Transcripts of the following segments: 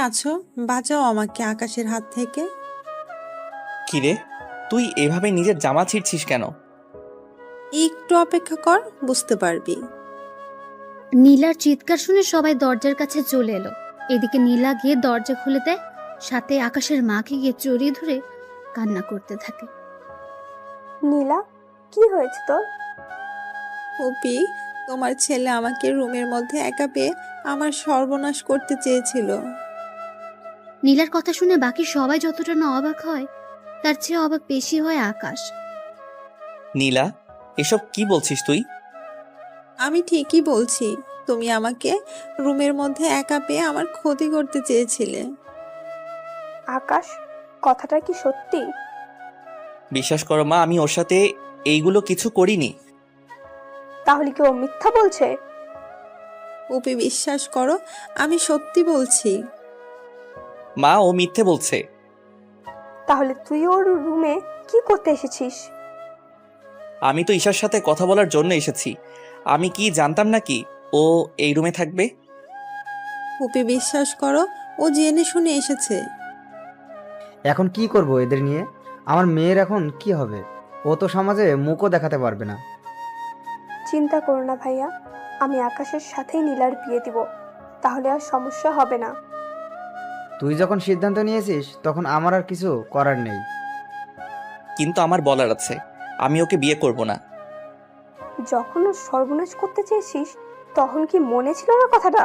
আছো, বাঁচাও আমাকে আকাশের হাত থেকে। কিরে, তুই এভাবে নিজের জামা ছিঁড়ছিস কেন? একটু অপেক্ষা কর, বুঝতে পারবি। নীলার চিৎকার শুনে সবাই দরজার কাছে চলে এলো। এদিকে নীলা গিয়ে দরজা খুলে দেয়, সাথে আকাশের মাকে গিয়ে জড়িয়ে ধরে কান্না করতে থাকে। নীলা, কি হয়েছে তোর? অপি, তোমার ছেলে আমাকে রুমের মধ্যে একা পেয়ে আমার সর্বনাশ করতে চেয়েছিল। নীলার কথা শুনে বাকি সবাই যতটা না অবাক হয়, তার চেয়ে অবাক বেশি হয় আকাশ। নীলা, এসব কি বলছিস তুই? আমি ঠিকই বলছি, তুমি আমাকে রুমের মধ্যে একা পেয়ে আমার ক্ষতি করতে চেয়েছিলে। আকাশ, কথাটা কি সত্যি? বিশ্বাস করো মা, আমি ওর সাথে এইগুলো কিছু করিনি। তাহলে কি ও মিথ্যা বলছে? অপি, বিশ্বাস করো, আমি সত্যি বলছি। মা, ও মিথ্যে বলছে। তাহলে তুই ওর রুমে কি করতে এসেছিস? আমি তো ঈশার সাথে কথা বলার জন্য এসেছি। আমি কি জানতাম নাকি ও এই রুমে থাকবে? অপি, বিশ্বাস করো, ও জেনে শুনে এসেছে। এখন কি করব এদের নিয়ে? আমার মেয়ের এখন কি হবে? ও তো সমাজে মুখও দেখাতে পারবে না। চিন্তা করো না ভাইয়া, আমি আকাশের সাথেই নীলার বিয়ে দিব, তাহলে আর সমস্যা হবে না। তুই যখন সিদ্ধান্ত নিয়েছিস তখন আমার আর কিছু করার নেই। কিন্তু আমার বলার আছে, আমি ওকে বিয়ে করব না। যখন ওর সর্বনাশ করতে চেয়েছিস তখন কি মনে ছিল না কথাটা?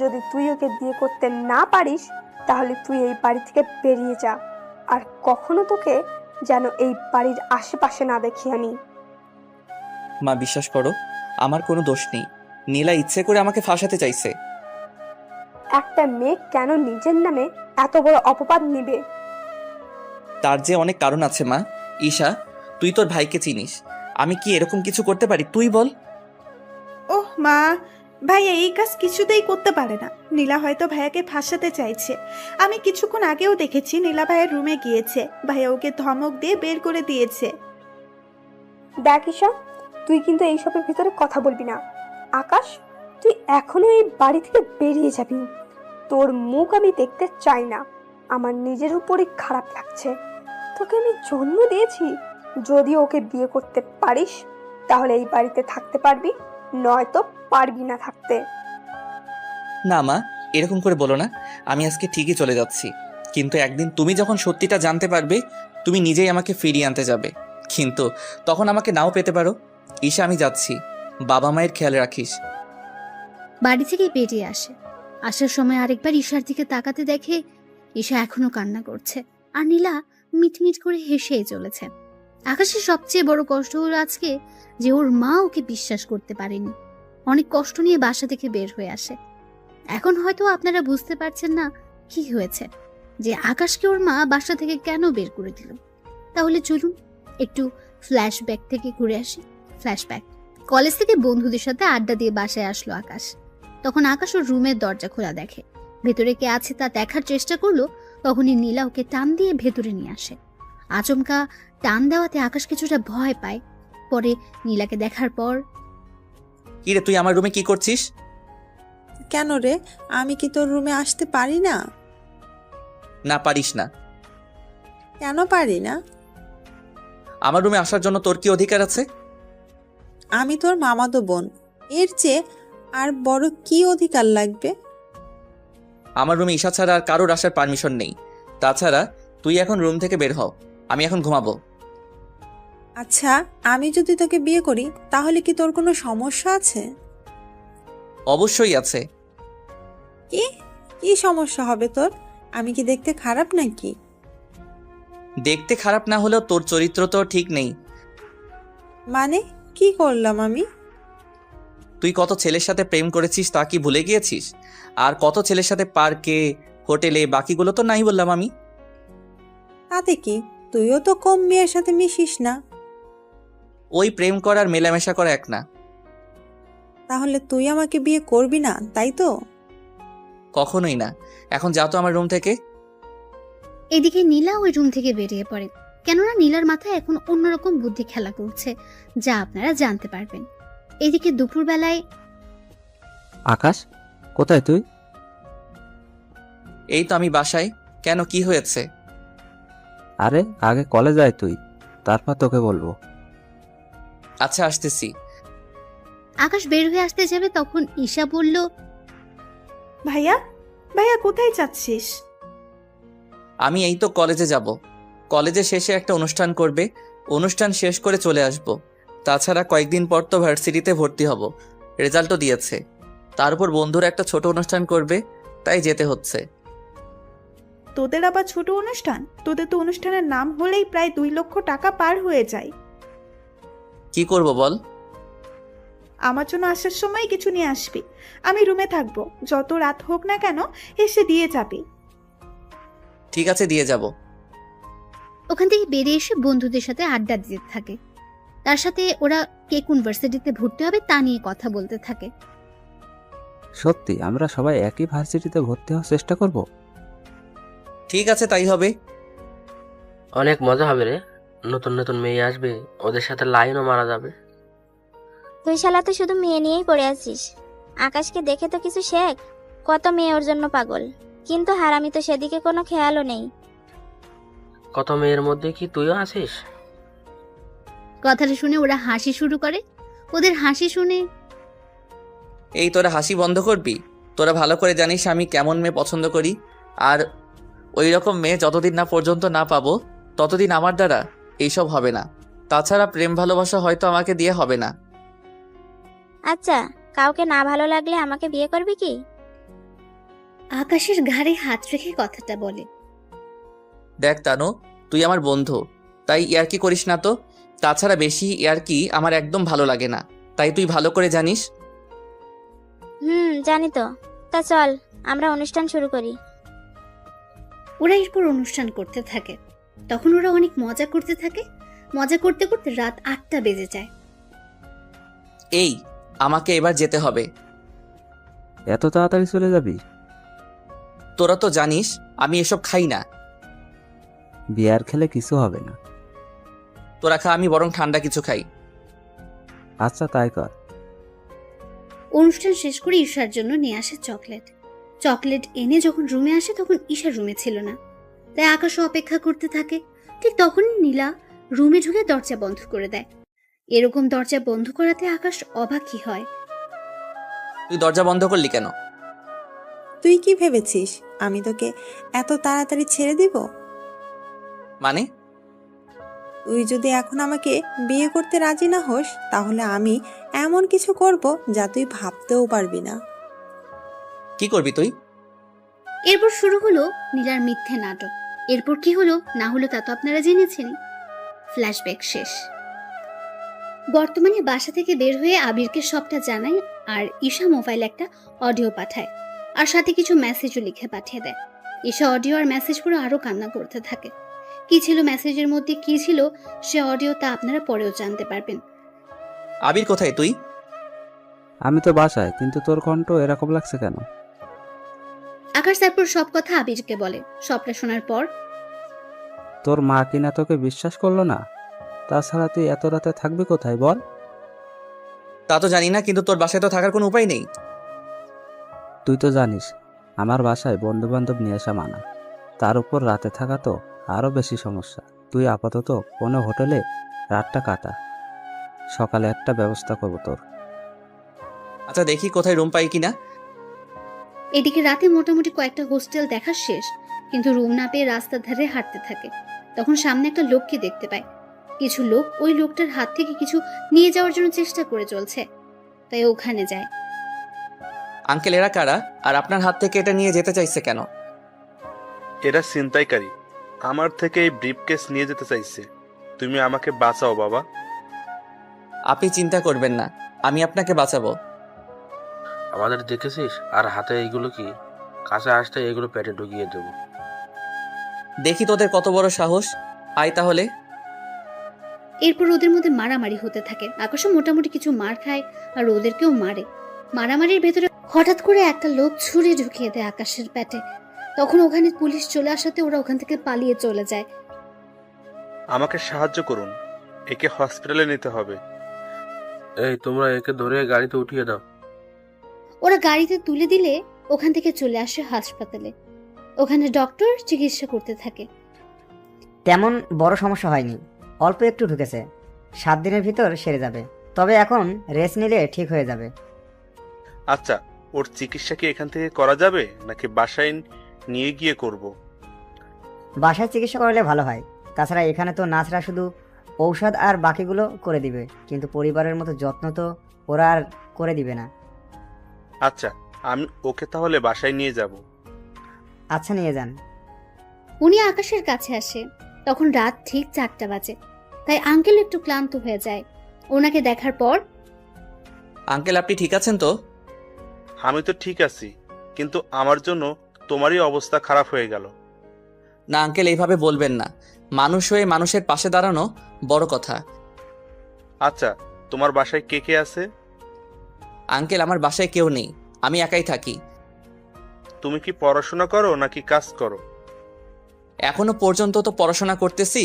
যদি তুই ওকে বিয়ে করতে না পারিস তাহলে তুই এই বাড়ি থেকে বেরিয়ে যা, আর কখনো তোকে যেন এই বাড়ির আশেপাশে না দেখি আমি। মা, বিশ্বাস করো, আমার কোনো দোষ নেই। নীলা ইচ্ছে করে আমাকে ফাঁসাতে চাইছে। একটা মেয়ে কেন নিজের নামে এত বড় অপবাদ নিবে? তার যে অনেক কারণ আছে মা। ঈশা, তুই তোর ভাইকে চিনিস। আমি কি এরকম কিছু করতে পারি? তুই বল। ওহ মা, ভাইয়া এই কাজ কিছুতেই করতে পারে না। নীলা হয়তো ভাইয়াকে ফাঁসাতে চাইছে। আমি কিছুক্ষণ আগেও দেখেছি নীলা ভাইয়ের রুমে গিয়েছে, ভাইয়া ওকে ধমক দিয়ে বের করে দিয়েছে। দেখ ঈশা, তুই কিন্তু এইসবের ভিতরে কথা বলবি না। আকাশ, তুই এখনো এই বাড়ি থেকে বেরিয়ে যাবি। তোর মুখ আমি দেখতে চাই না। আমার নিজের উপরই খারাপ লাগছে। তোকে আমি জন্ম দিয়েছি, যদি ওকে বিয়ে করতে পারিস তাহলে এই বাড়িতে থাকতে পারবি, নয়তো পারবি না থাকতে। না মা, এরকম করে বলো না। আমি আজকে ঠিকই চলে যাচ্ছি, কিন্তু একদিন তুমি যখন সত্যিটা জানতে পারবে, তুমি নিজেই আমাকে ফিরিয়ে আনতে যাবে। কিন্তু তখন আমাকে নাও পেতে পারো। ঈশা, আমি যাচ্ছি। বাবা মায়ের খেয়াল রাখিস। বাড়ি থেকে বেরিয়ে আসে। আসার সময় আরেকবার ঈশার দিকে তাকাতে দেখে ঈশা এখনো কান্না করছে, আর নীলা মিটমিট করে হেসেই চলেছে। আকাশের সবচেয়ে বড় কষ্ট হলো আজকে যে ওর মা ওকে বিশ্বাস করতে পারেনি। অনেক কষ্ট নিয়ে বাসা থেকে বের হয়ে আসে। এখন হয়তো আপনারা বুঝতে পারছেন না কি হয়েছে, যে আকাশকে ওর মা বাসা থেকে কেন বের করে দিল। তাহলে চলুন একটু ফ্ল্যাশব্যাক থেকে ঘুরে আসি। ফ্ল্যাশব্যাক। কলেজ থেকে বন্ধুদের সাথে আড্ডা দিয়ে বাসায় আসলো আকাশ। তখন আকাশ ওর রুমের দরজা খোলা দেখে। ভেতরে কে আছে তা দেখার চেষ্টা করলো, তখনই নীলা ওকে টান দিয়ে ভেতরে নিয়ে আসে। আচমকা টান দেওয়াতে আকাশ কিছুটা ভয় পায়। পরে নীলাকে দেখার পর, কি রে, তুই আমার রুমে কি করছিস? কেন রে, আমি কি তোর রুমে আসতে পারি না? না, পারিস না। কেন পারি না? আমার রুমে আসার জন্য তোর কি অধিকার আছে? আমি তোর মামাতো বোন, এর চেয়ে আর বড় কি অধিকার লাগবে? আমার রুমে ঈশা ছাড়া আর কারোর আসার পারমিশন নেই। তাছাড়া তুই এখন রুম থেকে বের হও, আমি এখন ঘুমাবো। আচ্ছা, আমি যদি তোকে বিয়ে করি তাহলে কি তোর কোনো সমস্যা আছে? অবশ্যই আছে। কি কি সমস্যা হবে তোর? আমি কি দেখতে খারাপ নাকি? দেখতে খারাপ না হলেও তোর চরিত্র তো ঠিক নেই। মানে কি করলাম আমি? তুই কত ছেলের সাথে প্রেম করেছিস তা কি ভুলে গিয়েছিস? আর কত ছেলের সাথে পার্কে, হোটেলে, বাকিগুলো তো নাই বললাম আমি। তাতে কি, তুইও তো কম মেয়ের সাথে মিশিস না। ওই প্রেম করার মেলামেশা করা এক না। তাহলে তুই আমাকে বিয়ে করবি না, তাই তো? কখনোই না। এখন যাও তো আমার রুম থেকে। এদিকে নীলা ওই রুম থেকে বেরিয়ে পড়ে। কেননা নীলার মাথায় এখন অন্যরকম বুদ্ধি খেলা করছে, যা আপনারা জানতে পারবেন। এদিকে দুপুরবেলায় আকাশ, কোথায় তুই? এই তো আমি বাসায়। কেন, কি হয়েছে? আরে আগে কলেজ আয় তুই, তারপর তোকে বলবো। আচ্ছা, আসতেছি। আকাশ বের হয়ে আসতে যাবে তখন ঈশা বলল, ভাইয়া, ভাইয়া কোথায় যাচ্ছিস? আমি এই তো কলেজে যাব। কলেজে শেষে একটা অনুষ্ঠান করবে, অনুষ্ঠান শেষ করে চলে আসব। তাছাড়া কয়েকদিন পর তো ভার্সিটিতে ভর্তি হব, রেজাল্টও দিয়েছে। তার উপর বন্ধুরা একটা ছোট অনুষ্ঠান করবে, তাই যেতে হচ্ছে। তোদের আবার ছোট অনুষ্ঠান? তোদের তো অনুষ্ঠানের নাম হলেই প্রায় 2 লক্ষ টাকা পার হয়ে যায়। কি করব বল? আমার জন্য আসার সময় কিছু নিয়ে আসবি। আমি রুমে থাকবো, যত রাত হোক না কেন এসে দিয়ে যাবি। ঠিক আছে, দিয়ে যাব। ওখান থেকে বেরিয়ে এসে বন্ধুদের সাথে আড্ডা দিতে থাকে। তার সাথে ওরা কে কোন ভার্সিটিতে ভর্তি হবে তা নিয়ে কথা বলতে থাকে। সত্যি আমরা সবাই একই ভার্সিটিতে ভর্তি হওয়ার চেষ্টা করব। ঠিক আছে, তাই হবে। অনেক মজা হবে রে, নতুন নতুন মেয়ে আসবে, ওদের সাথে লাইনও মারা যাবে। তুই শালা তো শুধু মেয়ে নিয়েই পড়ে আছিস। আকাশকে দেখে তো কিছু শেখ। কত মেয়ে ওর জন্য পাগল, কিন্তু হারামি তো সেদিকে কোনো খেয়ালও নেই। কত মেয়ের মধ্যে কি তুইও আছিস? কথাটা শুনে ওরা হাসি শুরু করে। ওদের হাসি শুনে এই তোরা হাসি বন্ধ করবি? তোরা ভালো করে জানিস আমি কেমন মেয়ে পছন্দ করি। আর ওই রকম মেয়ে যতদিন না পর্যন্ত না পাবো ততদিন আমার দ্বারা এইসব হবে না। তাছাড়া প্রেম ভালোবাসা হয়তো আমাকে দিয়ে হবে না। আচ্ছা, কাউকে না ভালো লাগলে আমাকে বিয়ে করবি কি? আকাশের ঘাড়ে হাত রেখে কথাটা বলে। দেখ তানু, তুই আমার বন্ধু, তাই ইয়ার্কি করিস না তো। তাছাড়া বেশি ইয়ার্কি আমার একদম ভালো লাগে না, তাই তুই ভালো করে জানিস। জানি তো। তা চল আমরা অনুষ্ঠান শুরু করি। ওরা এরপর অনুষ্ঠান করতে থাকে। তখন ওরা অনেক মজা করতে থাকে। মজা করতে করতে রাত 8টা বেজে যায়। এই, আমাকে এবার যেতে হবে। এত তাড়াতাড়ি চলে যাবি? তোরা তো জানিস আমি এসব খাই না। বিয়ার খেলে কিছু হবে না। তোরা খা, আমি বরং ঠান্ডা কিছু খাই। আচ্ছা তাই কর। অনুষ্ঠান শেষ করে ঈশার জন্য নিয়ে আসে চকলেট। চকলেট এনে যখন রুমে আসে তখন ঈশা রুমে ছিল না, তাই আকাশও অপেক্ষা করতে থাকে। ঠিক তখনই নীলা রুমে ঢুকে দরজা বন্ধ করে দেয়। এরকম দরজা বন্ধ করাতে আকাশ অবাকই হয়। তুই দরজা বন্ধ করলি কেন? তুই কি ভেবেছিস আমি তোকে এত তাড়াতাড়ি ছেড়ে দিব? মানে? তুই যদি এখন আমাকে বিয়ে করতে রাজি না হোস তাহলে আমি এমন কিছু করব যা তুই ভাবতেও পারবি না। কি করবি তুই? এরপর শুরু হলো নীলার মিথ্যে নাটক। এরপর কি হলো না হলো তা তো আপনারা জেনেছেনই। ফ্ল্যাশব্যাক শেষ। বর্তমানে বাসা থেকে বের হয়ে আবিরকে সবটা জানায়, আর ঈশা মোবাইলে একটা অডিও পাঠায়, আর সাথে কিছু মেসেজও লিখে পাঠিয়ে দেয়। ঈশা অডিও আর মেসেজ পড়ে আরো কান্না করতে থাকে। কি ছিল মেসেজের মধ্যে, কি ছিল সে অডিও, তা আপনারা পরেও জানতে পারবেন। আবির কোথায় তুই? আমি তো বাসায়, কিন্তু তোর কণ্ঠ এরকম লাগছে কেন? আকাশ তারপর সব কথা আবিরকে বলে। সবটা শোনার পর তোর মা কিনা তোকে বিশ্বাস করলো না? তাছাড়া তুই এত রাতে থাকবি কোথায় বল? তা তো জানি না, কিন্তু তোর বাসায় তো থাকার কোনো উপায় নেই। তুই তো জানিস আমার বাসায় বন্ধু বান্ধব নিয়ে আসা মানা। তার উপর রাতে থাকা তো আরো বেশি সমস্যা। তুই আপাতত কোনো হোটেলে রাতটা কাটা, সকালে একটা ব্যবস্থা করবো তোর। আচ্ছা, দেখি কোথায় রুম পাই কিনা। এদিকে রাতে মোটামুটি কয়েকটা হোস্টেল দেখা শেষ, কিন্তু রুম না পেয়ে রাস্তার ধারে হাঁটতে থাকে। তখন সামনে একটা লোককে দেখতে পায়। কিছু লোক ওই লোকটার হাত থেকে কিছু নিয়ে যাওয়ার জন্য চেষ্টা করে চলছে, তাই ওখানে যায়। আঙ্কেল, এরা কারা? আর আপনার হাত থেকে এটা নিয়ে যেতে চাইছে কেন? এরা ছিনতাইকারী, আমার থেকে এই ব্রিফকেস নিয়ে যেতে চাইছে। তুমি আমাকে বাঁচাও বাবা। আপনি চিন্তা করবেন না, আমি আপনাকে বাঁচাবো। আমাদের দেখেছিস? আর হাতে এইগুলো কি? কাছে আসতে এগুলো পেটে ঢুকিয়ে দেবো। দেখি তোদের কত বড় সাহস। আয় তাহলে। এরপর ওদের মধ্যে মারামারি হতে থাকে। আকাশও মোটামুটি কিছু মার খায় আর ওদেরকেও মারে। মারামারির ভেতরে হঠাৎ করে একটা লোক ছুরি ঢুকিয়ে দেয় আকাশের পেটে। তখন ওখানে পুলিশ চলে আসাতে ওরা ওখান থেকে পালিয়ে চলে যায়। আমাকে সাহায্য করুন, একে হসপিটালে নিতে হবে। এই তোমরা একে ধরে গাড়িতে উঠিয়ে দাও। ওরা গাড়িতে তুলে দিলে ওখান থেকে চলে আসে হাসপাতালে। ওখানে ডক্টর চিকিৎসা করতে থাকে। তেমন বড় সমস্যা হয়নি, অল্প একটু ঢুকেছে, 7 দিনের ভিতর সেরে যাবে। তবে এখন রেস্ট নিলে ঠিক হয়ে যাবে। আচ্ছা, ওর চিকিৎসা কি এখান থেকে করা যাবে নাকি বাসায় নিয়ে গিয়ে করব? বাসায় চিকিৎসা করলে ভালো হয়। তাছাড়া এখানে তো নার্সরা শুধু ঔষধ আর বাকিগুলো করে দিবে, কিন্তু পরিবারের মতো যত্ন তো ওরা আর করে দিবে না। আচ্ছা, আমি ওকে তাহলে বাসায় নিয়ে যাব। আচ্ছা, নিয়ে যান। উনি আকাশের কাছে আসে, তখন রাত ঠিক 4টা বাজে। তাই আঙ্কেল একটু ক্লান্ত হয়ে যায়। ওনাকে দেখার পর, আঙ্কেল আপনি ঠিক আছেন তো? আমি তো ঠিক আছি, কিন্তু আমার জন্য তোমারই অবস্থা খারাপ হয়ে গেল। না আঙ্কেল, এইভাবে বলবেন না। মানুষ হয়ে মানুষের পাশে দাঁড়ানো বড় কথা। আচ্ছা, তোমার বাসায় কে কে আছে? আঙ্কেল আমার বাসায় কেউ নেই, আমি একাই থাকি। তুমি কি পড়াশোনা করো নাকি কাজ করো? এখনো পর্যন্ত তো পড়াশোনা করতেছি।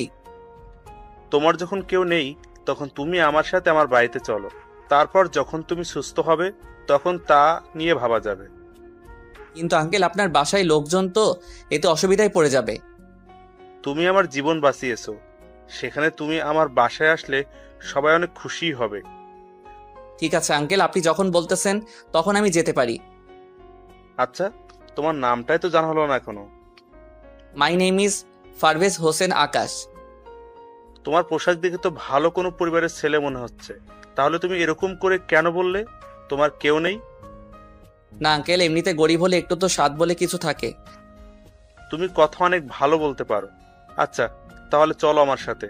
তোমার যখন কেউ নেই তখন তুমি আমার সাথে আমার বাড়িতে চলো। তারপর যখন তুমি সুস্থ হবে তখন তা নিয়ে ভাবা যাবে। কিন্তু আঙ্কেল আপনার বাসায় লোকজন তো, এতে অসুবিধায় পড়ে যাবে। তুমি আমার জীবন বাঁচিয়েছো, সেখানে তুমি আমার বাসায় আসলে সবাই অনেক খুশি হবে। ঠিক আছে আঙ্কেল, আপনি যখন বলতেছেন তখন আমি যেতে পারি। আচ্ছা, তোমার নামটাই তো জানা হলো না এখনো। My name is Parvez Hossain Akash. তোমার পোশাক দেখে তো ভালো কোনো পরিবারের ছেলে মনে হচ্ছে। তাহলে তুমি এরকম করে কেন বললে তোমার কেউ নেই? না আঙ্কেল, এমনিতে গরিব হলে একটু তো স্বাদ বলে কিছু থাকে। তুমি কথা অনেক ভালো বলতে পারো। আচ্ছা, তাহলে চলো আমার সাথে।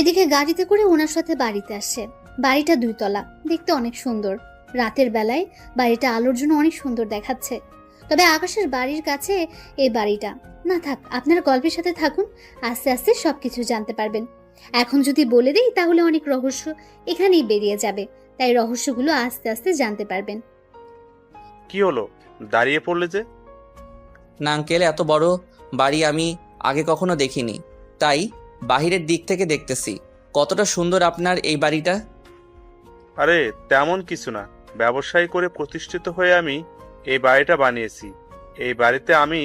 এদিকে গাড়িতে করে ওনার সাথে বাড়িতে আসে। বাড়িটা 2 তলা, দেখতে অনেক সুন্দর। রাতের বেলায় বাড়িটা আলোর জন্য অনেক সুন্দর দেখাচ্ছে। তবে আকাশের বাড়ির কাছে এই বাড়িটা না। থাক, আপনার গল্পের সাথে থাকুন, আস্তে আস্তে সবকিছু জানতে পারবেন। এখন যদি বলে দিই তাহলে অনেক রহস্য এখানেই বেরিয়ে যাবে, তাই রহস্যগুলো আস্তে আস্তে জানতে পারবেন। কি হলো, দাঁড়িয়ে পড়লে যে? না আঙ্কেল, এত বড় বাড়ি আমি আগে কখনো দেখিনি, তাই বাহিরের দিক থেকে দেখতেছি। কতটা সুন্দর আপনার এই বাড়িটা। আরে তেমন কিছু না, ব্যবসায়ী করে প্রতিষ্ঠিত হয়ে আমি এই বাড়িটা বানিয়েছি। এই বাড়িতে আমি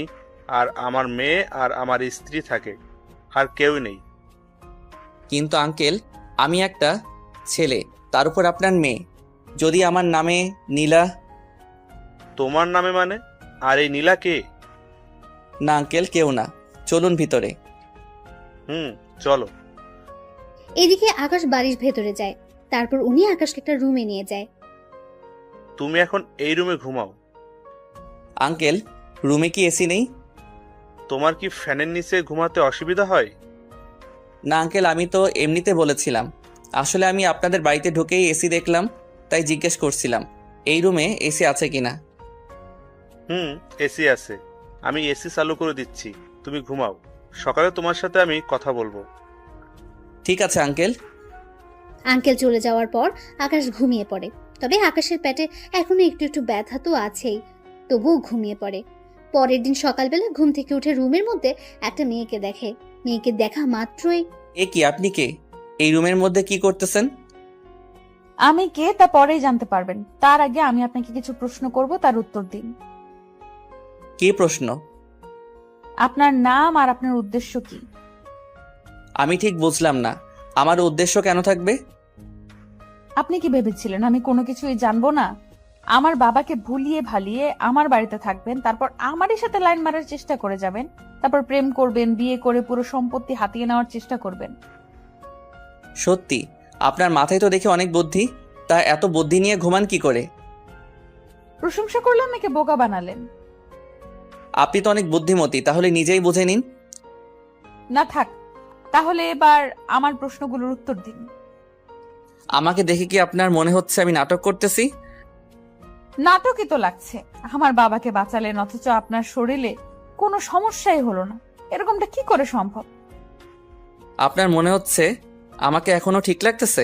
আর আমার মেয়ে আর আমার স্ত্রী থাকে, আর কেউ নেই। কিন্তু আঙ্কেল, আমি একটা ছেলে, তার উপর আপনার মেয়ে। যদি আমার নামে নীলা। তোমার নামে মানে? আর এই নীলা কে? না আঙ্কেল, কেউ না, চলুন ভিতরে। চলো। এদিকে আকাশ বাড়ির ভেতরে যায়। তারপর উনি আকাশকে একটা রুমে নিয়ে যায়। তুমি এখন এই রুমে ঘুমাও। আঙ্কেল, রুমে কি এসি নেই? তোমার কি ফ্যানের নিচে ঘুমাতে অসুবিধা হয়? না আঙ্কেল, আমি তো এমনিতে বলেছিলাম। আসলে আমি আপনাদের বাড়িতে ঢুকেই এসি দেখলাম, তাই জিজ্ঞেস করছিলাম এই রুমে এসি আছে কিনা। এসি আছে, আমি এসি চালু করে দিচ্ছি, তুমি ঘুমাও। সকালে তোমার সাথে আমি কথা বলবো। ঠিক আছে আঙ্কেল। আঙ্কেল চলে যাওয়ার পর আকাশ ঘুমিয়ে পড়ে। তবে আকাশের পেটে এখনো একটু একটু ব্যথা তো আছেই, তবুও ঘুমিয়ে পড়ে। পরের দিন সকালবেলা ঘুম থেকে উঠে রুমের মধ্যে একটা মেয়েকে দেখে। মেয়েকে দেখা মাত্রই, এ কি, আপনি কে? এই রুমের মধ্যে কি করতেছেন? আমি কে তা পরেই জানতে পারবেন। তার আগে আমি আপনাকে কিছু প্রশ্ন করব, তার উত্তর দিন। কি প্রশ্ন? আপনার নাম আর আপনার উদ্দেশ্য কি? আমি ঠিক বুঝলাম না, আমার উদ্দেশ্য কেন থাকবে? আপনি কি ভেবেছিলেন আমি কোনো কিছুই জানবো না? আমার বাবাকে ভুলিয়ে ভালিয়ে আমার বাড়িতে থাকবেন, তারপর আমারই সাথে লাইন মারার চেষ্টা করে যাবেন, তারপর প্রেম করবেন, বিয়ে করে পুরো সম্পত্তি হাতিয়ে নেওয়ার চেষ্টা করবেন। সত্যি আপনার মাথায় তো দেখে অনেক বুদ্ধি, তা এত বুদ্ধি নিয়ে ঘুমান কি করে? প্রশংসা করলাম নাকি বোকা বানালেন? আপনি তো অনেক বুদ্ধিমতী, তাহলে নিজেই বুঝে নিন। না থাক, তাহলে এবার আমার প্রশ্নগুলোর উত্তর দিন। আমাকে দেখে কি আপনার মনে হচ্ছে আমি নাটক করতেছি? নাটকই তো লাগছে। আমার বাবাকে বাঁচালেন অথচ আপনার শরীরে কোনো সমস্যাই হলো না, এরকমটা কি করে সম্ভব? আপনার মনে হচ্ছে আমাকে এখনো ঠিক লাগতেছে?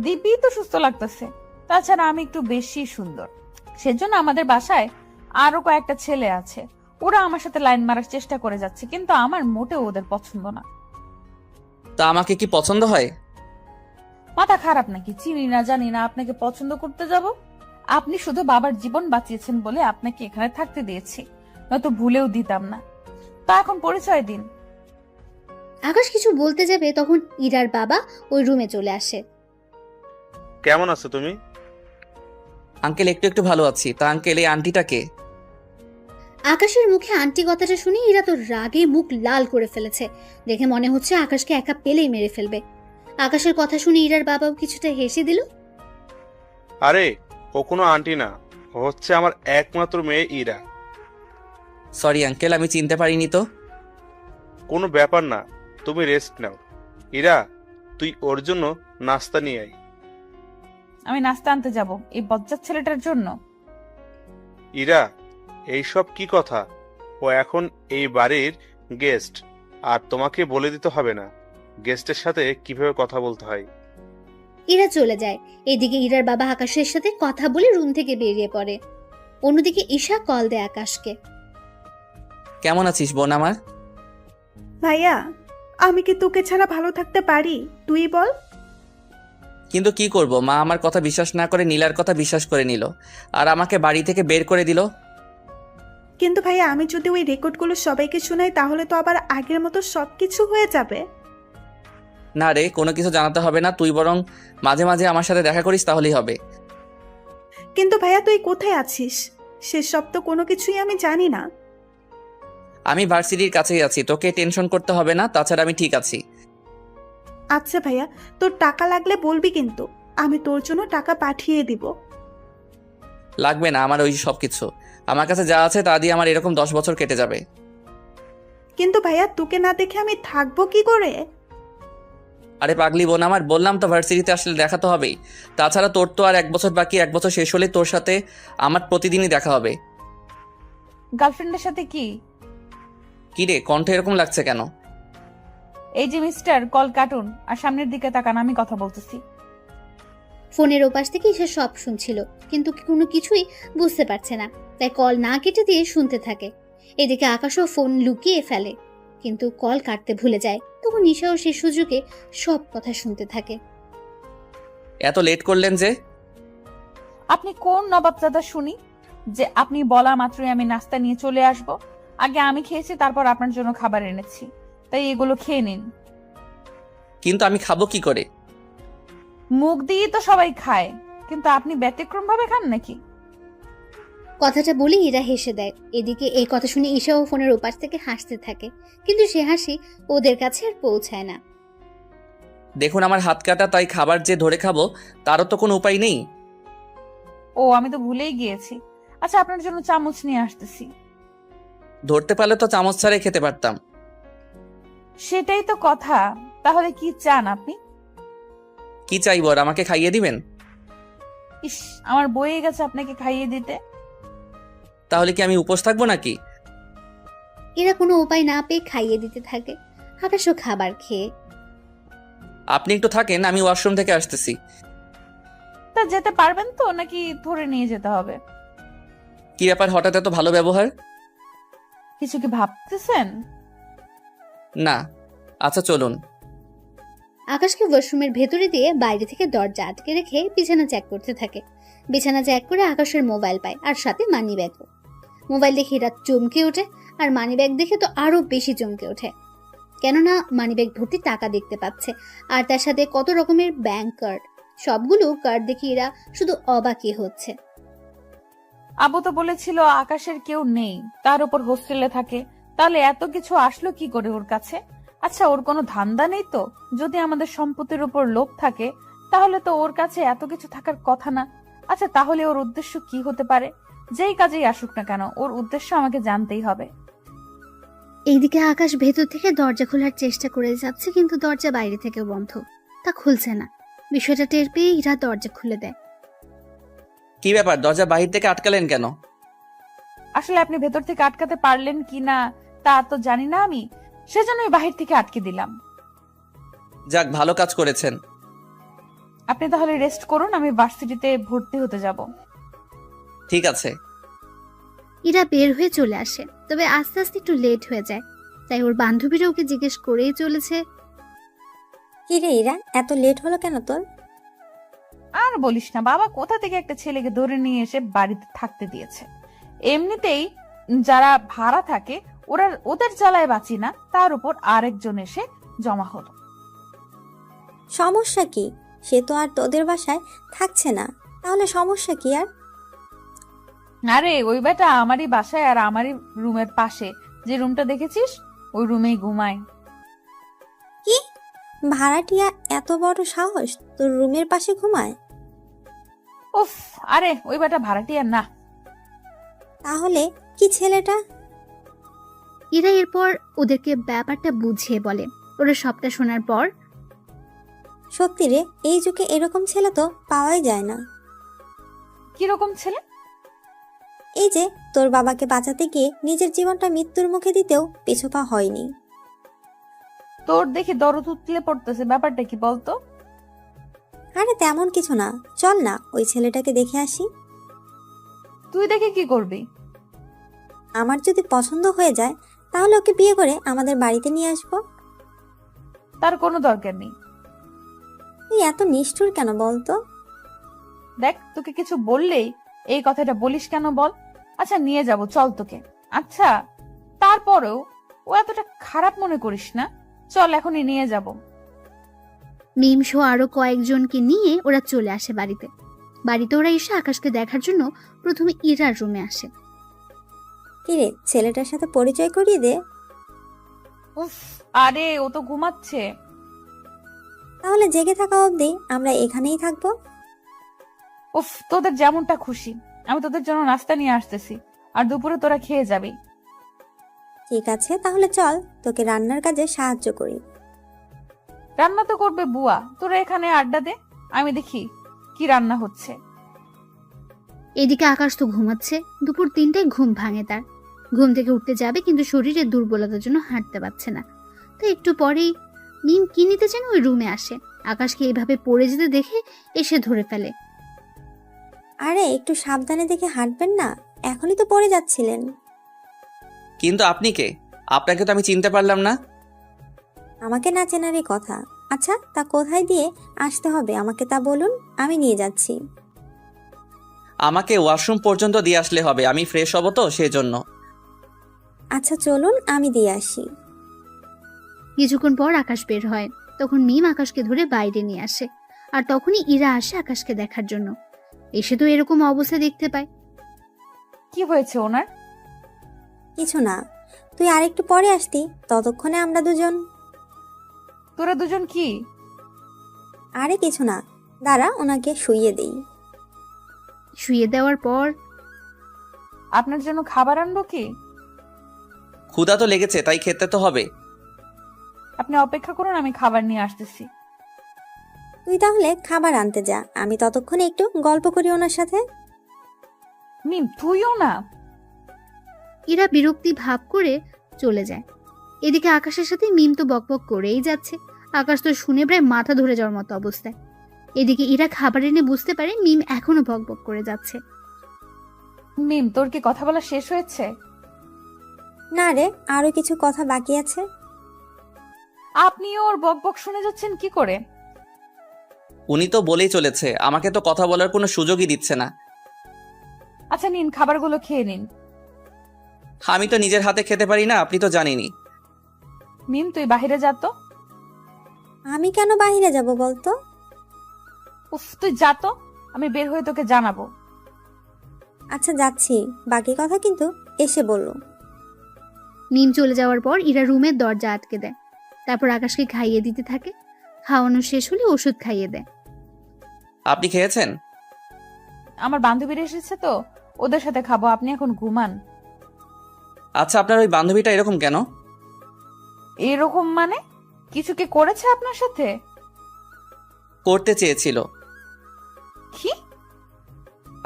দিব্যি তো সুস্থ লাগতেছে। তাছাড়া আমি একটু বেশি সুন্দর, সেজন্য আমাদের বাসায় আরো কয়েকটা ছেলে আছে, ওরা আমার সাথে লাইন মারার চেষ্টা করে যাচ্ছে, কিন্তু আমার মোটেও ওদের পছন্দ না। তা আমাকে কি পছন্দ হয়? মাথা খারাপ নাকি? চিনি না জানি না আপনাকে পছন্দ করতে যাব? আপনি শুধু বাবার জীবন বাঁচিয়েছেন বলে আপনাকে এখানে থাকতে দিয়েছি। নয়তো ভুলেও দিতাম না। তা এখন পরিচয় দিন। আকাশ কিছু বলতে যাবে তখন ইরার বাবা ওই রুমে চলে আসে। কেমন আছো তুমি? আঙ্কেল একটু একটু ভালো আছি। তা আঙ্কেল, এই আন্টিটাকে? আকাশের মুখে আন্টি কথাটা শুনে ইরা তো রাগে মুখ লাল করে ফেলেছে। দেখে মনে হচ্ছে আকাশকে একা পেলেই মেরে ফেলবে। আকাশের কথা শুনে ইরার বাবাও কিছুটা হেসে দিল। আরে ও কোনো আন্টি না, ও হচ্ছে আমার একমাত্র মেয়ে ইরা। সরি আঙ্কেল, আমি চিনতে পারিনি তো। কোনো ব্যাপার না, তুমি রেস্ট নাও। ইরা, তুই ওর জন্য নাস্তা নিয়ে আয়। আমি নাস্তা আনতে যাব এই বজ্জাত ছেলেটার জন্য? ইরা, এইসব কি কথা? ও এখন এই বাড়ির গেস্ট, আর তোমাকে বলে দিতে হবে না গেস্টের সাথে কিভাবে কথা বলতে হয়। ইরা চলে যায়। এদিকে ইরার বাবা আকাশের সাথে কথা বলে রুম থেকে বেরিয়ে পড়ে। অন্যদিকে ঈশা কল দেয় আকাশকে। কেমন আছিস বোন আমার? ভাইয়া, আমি কি তোকে ছাড়া ভালো থাকতে পারি? তুই বল। কিন্তু কি করব, মা আমার কথা বিশ্বাস না করে নীলার কথা বিশ্বাস করে নিল, আর আমাকে বাড়ি থেকে বের করে দিল। কিন্তু ভাইয়া, আমি যদি ওই রেকর্ডগুলো সবাইকে শোনাই তাহলে তো আবার আগের মতো সবকিছু হয়ে যাবে। না রে, কোনো কিছু জানাতে হবে না, তুই বরং মাঝে মাঝে আমার সাথে দেখা করিস, তাহলেই হবে। কিন্তু ভাইয়া, তুই কোথায় আছিস সেসব তো কোনো কিছুই আমি জানি না। আমি ভার্সিটির কাছেই আছি, তোকে টেনশন করতে হবে না, তাছাড়া আমি ঠিক আছি। আচ্ছা ভাইয়া, তোর টাকা লাগলে বলবি, কিন্তু আমি তোর জন্য টাকা পাঠিয়ে দিব। লাগবে না আমার ওই সব কিছু, আমার কাছে যা আছে তা দিয়ে আমার এরকম 10 বছর কেটে যাবে। কিন্তু ভাইয়া, তোকে না দেখে আমি থাকবো কি করে? আরে পাগলি বোন আমার, বললাম তো ভার্সিটিতে আসলে দেখা তো হবেই। তাছাড়া তোর তো আর 1 বছর বাকি, 1 বছর শেষ হলে তোর সাথে আমার প্রতিদিনই দেখা হবে। গার্লফ্রেন্ডের সাথে কি? কি রে, কণ্ঠ এরকম লাগছে কেন? এই যে মিস্টার, কল কাটুন আর সামনের দিকে তাকান, আমি কথা বলতেছি। ফোনের ওপাশ থেকে ঈশা সব শুনছিল, কিন্তু কোনো কিছুই বুঝতে পারছে না, তাই কল না কেটে দিয়ে শুনতে থাকে। এদিকে আকাশও ফোন লুকিয়ে ফেলে, কিন্তু কল কাটতে ভুলে যায়। তখন ঈশাও সে সুযোগে সব কথা শুনতে থাকে। এত লেট করলেন যে? আপনি কোন নবাবজাদা শুনি যে আপনি বলা মাত্রই আমি নাস্তা নিয়ে চলে আসব? আগে আমি খেয়েছি, তারপর আপনার জন্য খাবার এনেছি, তাই এগুলো খেয়ে নিন। কিন্তু আমি খাবো কি করে? মুখ দিয়ে তো সবাই খায়, কিন্তু আপনি ব্যতিক্রম ভাবে খান নাকি? কথাটা বলে ইরা হেসে দেয়। এদিকে এই কথা শুনে ঈশাও ফোনের ওপাশ থেকে হাসতে থাকে, কিন্তু সে হাসি ওদের কাছে আর পৌঁছায় না। দেখুন আমার হাত কাটা, তাই খাবার যে ধরে খাবো তারও তো কোনো উপায় নেই। ও, আমি তো ভুলেই গিয়েছি। আচ্ছা, আপনার জন্য চামচ নিয়ে আসতেছি। ধরতে পারলে তো চামচ ছাড়াই খেতে পারতাম। সেটাই তো কথা। তাহলে কি চান আপনি? কি চাইবো, আর আমাকে খাইয়ে দিবেন? ইস, আমার বয়ে গেছে আপনাকে খাইয়ে দিতে। তাহলে কি আমি উপোস থাকবো নাকি? এরা কোনো উপায় না পেয়ে খাইয়ে দিতে থাকে। আকাশও খাবার খেয়ে। আপনি একটু থাকেন, আমি ওয়াশরুম থেকে আসতেছি। তা যেতে পারবেন তো, নাকি ধরে নিয়ে যেতে হবে? কি ব্যাপার, হঠাৎ এত ভালো ব্যবহার? কিছু কি ভাবতেছেন? না। আচ্ছা চলুন। আকাশকে ওয়াশরুমের ভেতরে দিয়ে বাইরে থেকে দরজা আটকে রেখে বিছানা চেক করতে থাকে। বিছানা চেক করে আকাশের মোবাইল পায়, আর সাথে মানি ব্যাগও। মোবাইল দেখে এরা চমকে ওঠে, আর মানি ব্যাগ দেখে তো আরো বেশি চমকে ওঠে, কেননা মানি ব্যাগ ভর্তি টাকা দেখতে পাচ্ছে, আর তার সাথে কত রকমের ব্যাংক কার্ড। সবগুলো কার্ড দেখে এরা শুধু অবাকই হচ্ছে। আবু তো বলেছিল আকাশের কেউ নেই, তার উপর হোস্টেলে থাকে, তাহলে এত কিছু আসলো কি করে ওর কাছে? আচ্ছা, ওর কোনো ধান্দা নেই তো? যদি আমাদের সম্পত্তির উপর লোভ থাকে তাহলে তো ওর কাছে এত কিছু থাকার কথা না। আচ্ছা, তাহলে ওর উদ্দেশ্য কি হতে পারে? যেই কাজেই আসুক না কেন, ওর উদ্দেশ্য আমাকে জানতেই হবে। এইদিকে আকাশ ভেতর থেকে দরজা খোলার চেষ্টা করে যাচ্ছে, কিন্তু দরজা বাইরে থেকে বন্ধ, তা খুলছে না। বিষয়টা টের পেয়ে ইরা দরজা খুলে দেয়। কি ব্যাপার, দরজা বাহির থেকে আটকালেন কেন? আসলে আপনি ভেতর থেকে আটকাতে পারলেন কি না তা তো জানি না আমি, সেজন্যই বাহির থেকে আটকে দিলাম। যাক, ভালো কাজ করেছেন। আপনি তাহলে রেস্ট করুন, আমি ভার্সিটিতে ভর্তি হতে যাব। ঠিক আছে। ইরা বের হয়ে চলে আসে, তবে আস্তে আস্তে একটু লেট হয়ে যায়, তাই ওর বান্ধবীরা ওকে জিজ্ঞেস করেই চলেছে, কি রে ইরা, এত লেট হলো কেন তোর? আর বলিস না, বাবা কোথা থেকে একটা ছেলেকে ধরে নিয়ে এসে বাড়িতে থাকতে দিয়েছে। এমনিতেই যারা ভাড়া থাকে ওদের জ্বালায় বাঁচি না, তার উপর আরেকজন এসে জমা হলো। সমস্যা কি? সে তো আর তোদের বাসায় থাকছে না, তাহলে সমস্যা কি আর? আরে ওই বেটা আমারই বাসায় আর আমারই রুমের পাশে যে রুমটা দেখেছিস ওই রুমেই ঘুমায়। কি ভাড়াটিয়া এত বড় সাহস তোর রুমের পাশে ঘুমায়? উফ, আরে ওই বেটা ভাড়াটিয়া না। তাহলে কি ছেলেটা? ইরা এরপর ওদেরকে ব্যাপারটা বুঝিয়ে বলে। ওরা সবটা শোনার পর, সত্যি রে, এই যুগে এরকম ছেলে তো পাওয়াই যায় না। কিরকম ছেলে? এই যে তোর বাবাকে বাঁচাতে গিয়ে নিজের জীবনটা মৃত্যুর মুখে দিতেও পিছুপা হয়নি। তোর দেখি দরদ উতলে পড়তেছে, ব্যাপারটা কি বলতো? আরে তেমন কিছু না, চল না ওই ছেলেটাকে দেখে আসি। তুই দেখে কি করবি? আমার যদি পছন্দ হয়ে যায় তাহলে ওকে বিয়ে করে আমাদের বাড়িতে নিয়ে আসবো। তার কোনো দরকার নেই। তুই এত নিষ্ঠুর কেন বলতো? দেখ, তোকে কিছু বললেই এই কথাটা বলিস কেন বল? আচ্ছা নিয়ে যাব, চল তোকে। আচ্ছা তারপরেও ও এতটা খারাপ মনে করিস না, চল এখনই নিয়ে যাব। মিম সহ আরো কয়েকজনকে নিয়ে ওরা চলে আসে বাড়িতে। বাড়িতে ওরা এসে আকাশকে দেখার জন্য প্রথমে ইরার রুমে আসে। কিরে, ছেলেটার সাথে পরিচয় করিয়ে দে। উফ, আরে ও তো ঘুমাচ্ছে। তাহলে জেগে থাকা অবধি আমরা এখানেই থাকবো। উফ, তোদের যেমনটা খুশি, আমি তোদের জন্য নাস্তা নিয়ে আসতেছি, আর দুপুরে তোরা খেয়ে যাবি। ঠিক আছে, তাহলে চল তোকে রান্নার কাজে সাহায্য করি। রান্না তো করবে বুয়া, তোরা এখানে আড্ডা দে, আমি দেখি কি রান্না হচ্ছে। এদিকে আকাশ তো ঘুমাচ্ছে। দুপুর 3টায় ঘুম ভাঙে তার। ঘুম থেকে উঠতে যাবে কিন্তু শরীরের দুর্বলতার জন্য হাঁটতে পারছে না। তো একটু পরেই মিম কি নিতে যেন ওই রুমে আসে। আকাশকে এইভাবে পড়ে যেতে দেখে এসে ধরে ফেলে। আরে একটু সাবধানে দেখে হাঁটবেন না, এখনই তো পড়ে যাচ্ছিলেন। কিন্তু আপনি কে? আপনাকে তো আমি চিনতে পারলাম না। আমাকে না চেনারই কথা। আচ্ছা তা কোথায় দিয়ে আসতে হবে আমাকে তা বলুন, আমি নিয়ে যাচ্ছি। আমাকে ওয়াশরুম পর্যন্ত দিয়ে আসলে হবে, আমি ফ্রেশ হব তো সেজন্য। আচ্ছা চলুন আমি দিয়ে আসি। কিছুক্ষণ পর আকাশ বের হয়। তখন মিম আকাশকে ধরে বাইরে নিয়ে আসে। আর তখনই ইরা আসে আকাশকে দেখার জন্য। এসে তো এরকম অবস্থা দেখতে পায়। কি হয়েছে ওনার? কিছু না, তুই আরেকটু পরে আসতি, ততক্ষণে আমরা দুজন। তোরা দুজন কি? আরে কিছু না, দাঁড়া ওনাকে শুইয়ে দেই। শুয়ে দেওয়ার পর, আপনার জন্য খাবার আনবো কি? ক্ষুধা তো লেগেছে, তাই খেতে তো হবে। আপনি অপেক্ষা করুন, আমি খাবার নিয়ে আসতেছি। তুই তাহলে খাবার আনতে যা, আমি ততক্ষণে একটু গল্প করি ওনার সাথে। মিম তুইও না। ইরা বিরক্তি ভাব করে চলে যায়। এদিকে আকাশের সাথে মিম তো বকবক করেই যাচ্ছে। আকাশ তো শুনে প্রায় মাথা ধরে যাওয়ার মতো অবস্থায়। এদিকে ইরা খাবার এনে বুঝতে পারে মিম এখনো বকবক করে যাচ্ছে। মিম, তোর কি কথা বলা শেষ হয়েছে? না রে, আরো কিছু কথা বাকি আছে। আপনি ওর বকবক শুনে যাচ্ছেন কি করে? উনি তো বলেই চলেছে, আমাকে তো কথা বলার কোনো সুযোগই দিচ্ছে না। আচ্ছা নিন, খাবারগুলো খেয়ে নিন। আমি তো নিজের হাতে খেতে পারি না, আপনি তো জানেনই। মিম তুই বাহিরে যা তো। আমি কেন বাইরে যাব বলতো? উফ, তুই যা তো, আমি বের হয়ে তোকে জানাবো। আচ্ছা যাচ্ছি, বাকি কথা কিন্তু এসে বললো। মিম চলে যাওয়ার পর ইরা রুমের দরজা আটকে দেয়। তারপর আকাশকে খাইয়ে দিতে থাকে। খাওয়ানো শেষ হলে ওষুধ খাইয়ে দেয়। আপনি খেয়েছেন? আমার বান্ধবীরা এসেছে তো, ওদের সাথে খাবো, আপনি এখন ঘুমান। আচ্ছা আপনার ওই বান্ধবীটা এরকম কেন? এরকম মানে? কিছু কি করেছে আপনার সাথে? করতে চেয়েছিল। কি?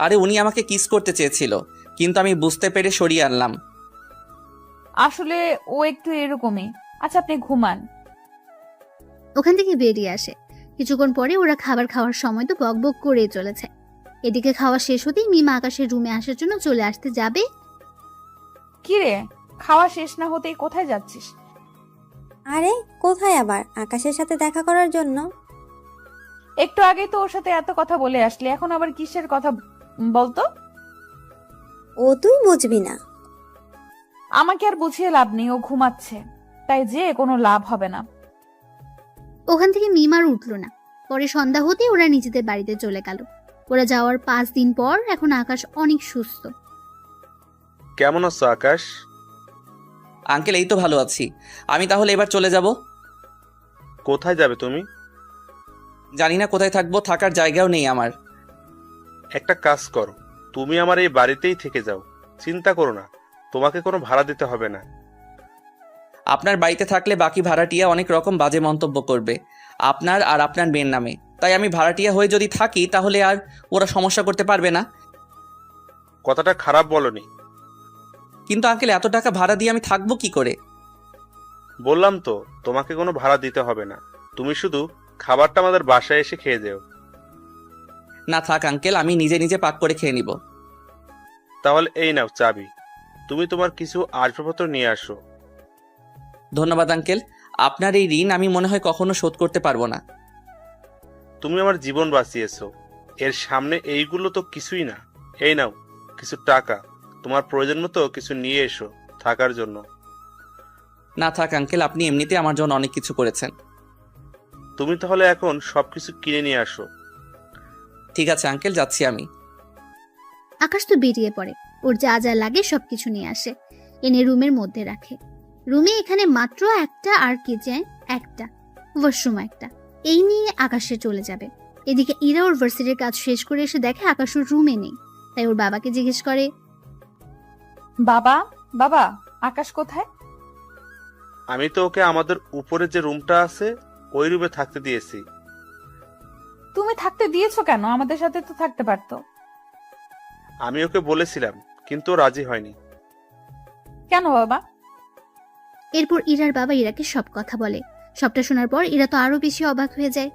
আরে উনি আমাকে কিস করতে চেয়েছিল, কিন্তু আমি বুঝতে পেরে সরিয়ে আনলাম। আসলে ও একটু এরকমই। আচ্ছা আপনি ঘুমান। ওখান থেকে বেরিয়ে আসে। কিছুক্ষণ পরে ওরা খাবার খাওয়ার সময় তো বকবক করেই চলেছে। এদিকে খাওয়া শেষ হতেই মিম আকাশের রুমে আসার জন্য চলে আসতে যাবে। কি রে, খাওয়া শেষ না হতেই কোথায় যাচ্ছিস? আরে কোথায় আবার, আকাশের সাথে দেখা করার জন্য। একটু আগে তো ওর সাথে এত কথা বলে আসলি, এখন আবার কিসের কথা বলতো? ও তুই বুঝবি না। আমাকে আর বুঝিয়ে লাভ নেই, ও ঘুমাচ্ছে, তাই যে কোনো লাভ হবে না। ওখান থেকে মিমার উঠলো না। পরে সন্ধ্যা হতেই ওরা নিজেদের বাড়িতে চলে গেল। ওরা যাওয়ার 5 দিন পর এখন আকাশ অনেক সুস্থ। কেমন আছো আকাশ? আঙ্কেল এই তো ভালো আছি। আমি তাহলে এবার চলে যাব। কোথায় যাবে তুমি? জানি না কোথায় থাকবো, থাকার জায়গাও নেই আমার। একটা কাজ করো, তুমি আমার এই বাড়িতেই থেকে যাও, চিন্তা করো না, তোমাকে কোনো ভাড়া দিতে হবে না। আপনার বাড়িতে থাকলে বাকি ভাড়াটিয়া অনেক রকম বাজে মন্তব্য করবে আপনার আর আপনার মেয়ের নামে, তাই আমি ভাড়াটিয়া হয়ে যদি থাকি তাহলে আর ওরা সমস্যা করতে পারবে না। কথাটা খারাপ বলনি। কিন্তু আঙ্কেল এত টাকা ভাড়া দিয়ে আমি থাকবো কি করে? বললাম তো তোমাকে কোনো ভাড়া দিতে হবে না, তুমি শুধু খাবারটা আমাদের বাসায় এসে খেয়ে যেও। না থাক আঙ্কেল, আমি নিজে নিজে পাক করে খেয়ে নিব। তাহলে এই নাও চাবি, তুমি তোমার কিছু আসবাবপত্র নিয়ে আসো। ধন্যবাদ আঙ্কেল, আপনার এই ঋণ আমি মনে হয় কখনো শোধ করতে পারবো না। তুমি আমার জীবন বাঁচিয়েছো, এর সামনে এইগুলো তো কিছুই না। এই নাও কিছু টাকা, তোমার প্রয়োজন মতো কিছু নিয়ে এসো থাকার জন্য। না থাক আঙ্কেল, আপনি এমনিতে আমার জন্য অনেক কিছু করেছেন। তুমি তাহলে এখন সবকিছু কিনে নিয়ে আসো। ঠিক আছে আঙ্কেল, যাচ্ছি আমি। আকাশ তো বেরিয়ে পড়ে। ওর যা যা লাগে সবকিছু নিয়ে আসে, এনে রুমের মধ্যে রাখে। রুমে এখানে মাত্র একটা আর কিচেন একটা, ওয়াশরুম একটা, এই নিয়ে আকাশে চলে যাবে। এদিকে ইরা ওর ভার্সিটির কাজ শেষ করে এসে দেখে আকাশ ওর রুমে নেই। তাই ওর বাবাকে জিজ্ঞেস করে, বাবা বাবা আকাশ কোথায়? আমি তো ওকে আমাদের উপরে যে রুমটা আছে ওই রুমে থাকতে দিয়েছি। তুমি থাকতে দিয়েছো কেন? আমাদের সাথে তো থাকতে পারতো। আমি ওকে বলেছিলাম কিন্তু ও রাজি হয়নি। কেন বাবা? এরপর ইরার বাবা ইরাকে সব কথা বলে। সবটা শোনার পর ইরা তো আরো বেশি অবাক হয়ে যায়।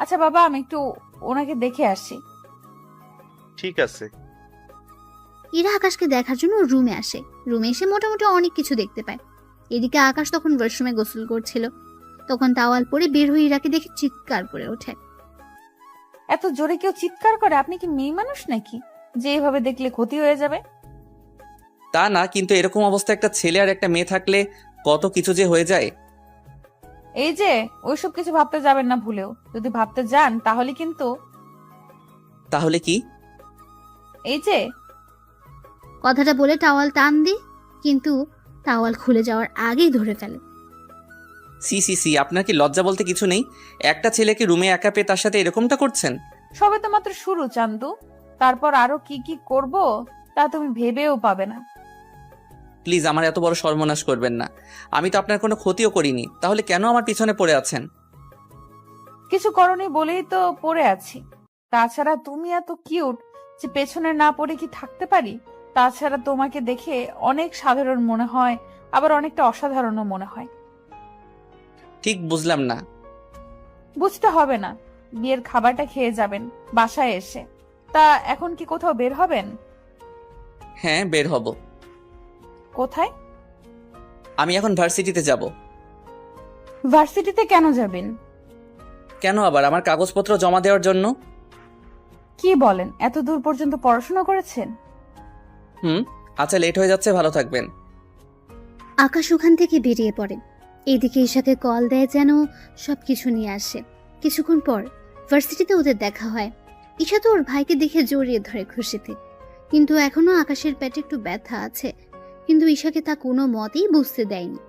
আচ্ছা বাবা, আমি একটু ওনাকে দেখে আসি। ঠিক আছে। ইরা আকাশকে দেখার জন্য রুমে আসে। রুমে এসে মোটামুটি অনেক কিছু দেখতে পায়। এদিকে আকাশ তখন ওয়াশরুমে গোসল করছিল। তখন তাওয়াল পরে বের হয়ে ইরাকে দেখে চিৎকার করে ওঠে। এত জোরে কেউ চিৎকার করে? আপনি কি মেয়ে মানুষ নাকি যে এভাবে দেখলে ক্ষতি হয়ে যাবে? তা না, কিন্তু এরকম অবস্থা একটা ছেলে আর একটা মেয়ে থাকলে কত কিছু যে হয়ে যায়। এই যে ওইসব কিছু ভাবতে যাবেন না ভুলেও। যদি ভাবতে যান তাহলে কিন্তু। তাহলে কি? এই যে কথাটা বলে টাওয়াল টান দি, কিন্তু টাওয়াল খুলে যাওয়ার আগেই ধরে ফেলে। সি সি সি, আপনার কি লজ্জা বলতে কিছু নেই? একটা ছেলেকে রুমে একা পেয়ে তার সাথে এরকমটা করছেন? সবে তো মাত্র শুরু চান্দু, তারপর আরো কি কি করব তা তুমি ভেবেও পাবে না। প্লিজ আমার এত বড় সর্বনাশ করবেন না। আমি তো আপনার কোনো ক্ষতিও করিনি, তাহলে কেন আমার পিছনে পড়ে আছেন? কিছু করনি বলেই তো পড়ে আছি। তাছাড়া তুমি এত কিউট যে পেছনে না পড়ে কি থাকতে পারি? তাছাড়া তোমাকে দেখে অনেক সাধারণ মনে হয়, আবার অনেকটা অসাধারণও মনে হয়। ঠিক বুঝলাম না। বুঝতে হবে না, বিয়ের খাবারটা খেয়ে যাবেন বাসায় এসে। তা এখন কি কোথাও বের হবেন? হ্যাঁ, বের হব। কোথায়? আমি এখন ভার্সিটিতে যাব। ভার্সিটিতে কেন যাবেন? কেন আবার? আমার কাগজপত্র জমা দেওয়ার জন্য। কি বলেন? এত দূর পর্যন্ত পড়াশোনা করেছেন? আচ্ছা, লেট হয়ে যাচ্ছে, ভালো থাকবেন। আকাশ ওখান থেকে বেরিয়ে পড়ে। এদিকে ঈশাকে কল দেয় যেন সবকিছু নিয়ে আসে। কিছুক্ষণ পর ভার্সিটিতে ওদের দেখা হয়। ঈশা তো ওর ভাইকে দেখে জড়িয়ে ধরে খুশিতে, কিন্তু এখনো আকাশের পেটে একটু ব্যথা আছে। কিন্তু ঈশাকে তা কোনো মতেই বুঝতে দেয়নি।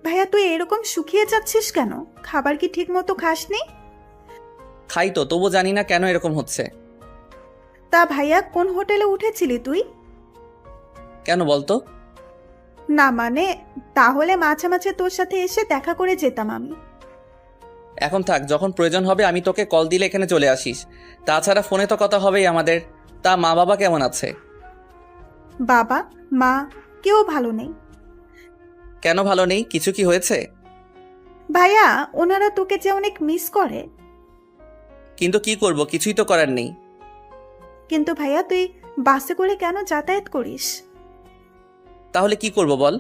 ভাইয়া তুই এরকম শুকিয়ে যাচ্ছিস কেন? খাবার কি ঠিক মতো খাসনি? খাই তো, তবু জানি না কেন এরকম হচ্ছে। তা ভাইয়া কোন হোটেলে উঠেছিলি তুই? কেন বলতো? না মানে, তাহলে মাঝে মাঝে তোর সাথে এসে দেখা করে যেতাম আমি। এখন থাক, যখন প্রয়োজন হবে আমি তোকে কল দিলে এখানে চলে আসিস। তাছাড়া ফোনে তো কথা হবেই আমাদের। তা মা বাবা কেমন আছে? বাবা মা কেউ ভালো নেই। কেন ভালো নেই? কিছু কি হয়েছে? ভাইয়া ওনারা তোকে যে অনেক মিস করে। কিন্তু কি করব, কিছুই তো করার নেই। কিন্তু ভাইয়া তুই বাসে করে কেন যাতায়াত করিস? তাহলে কি করব বল?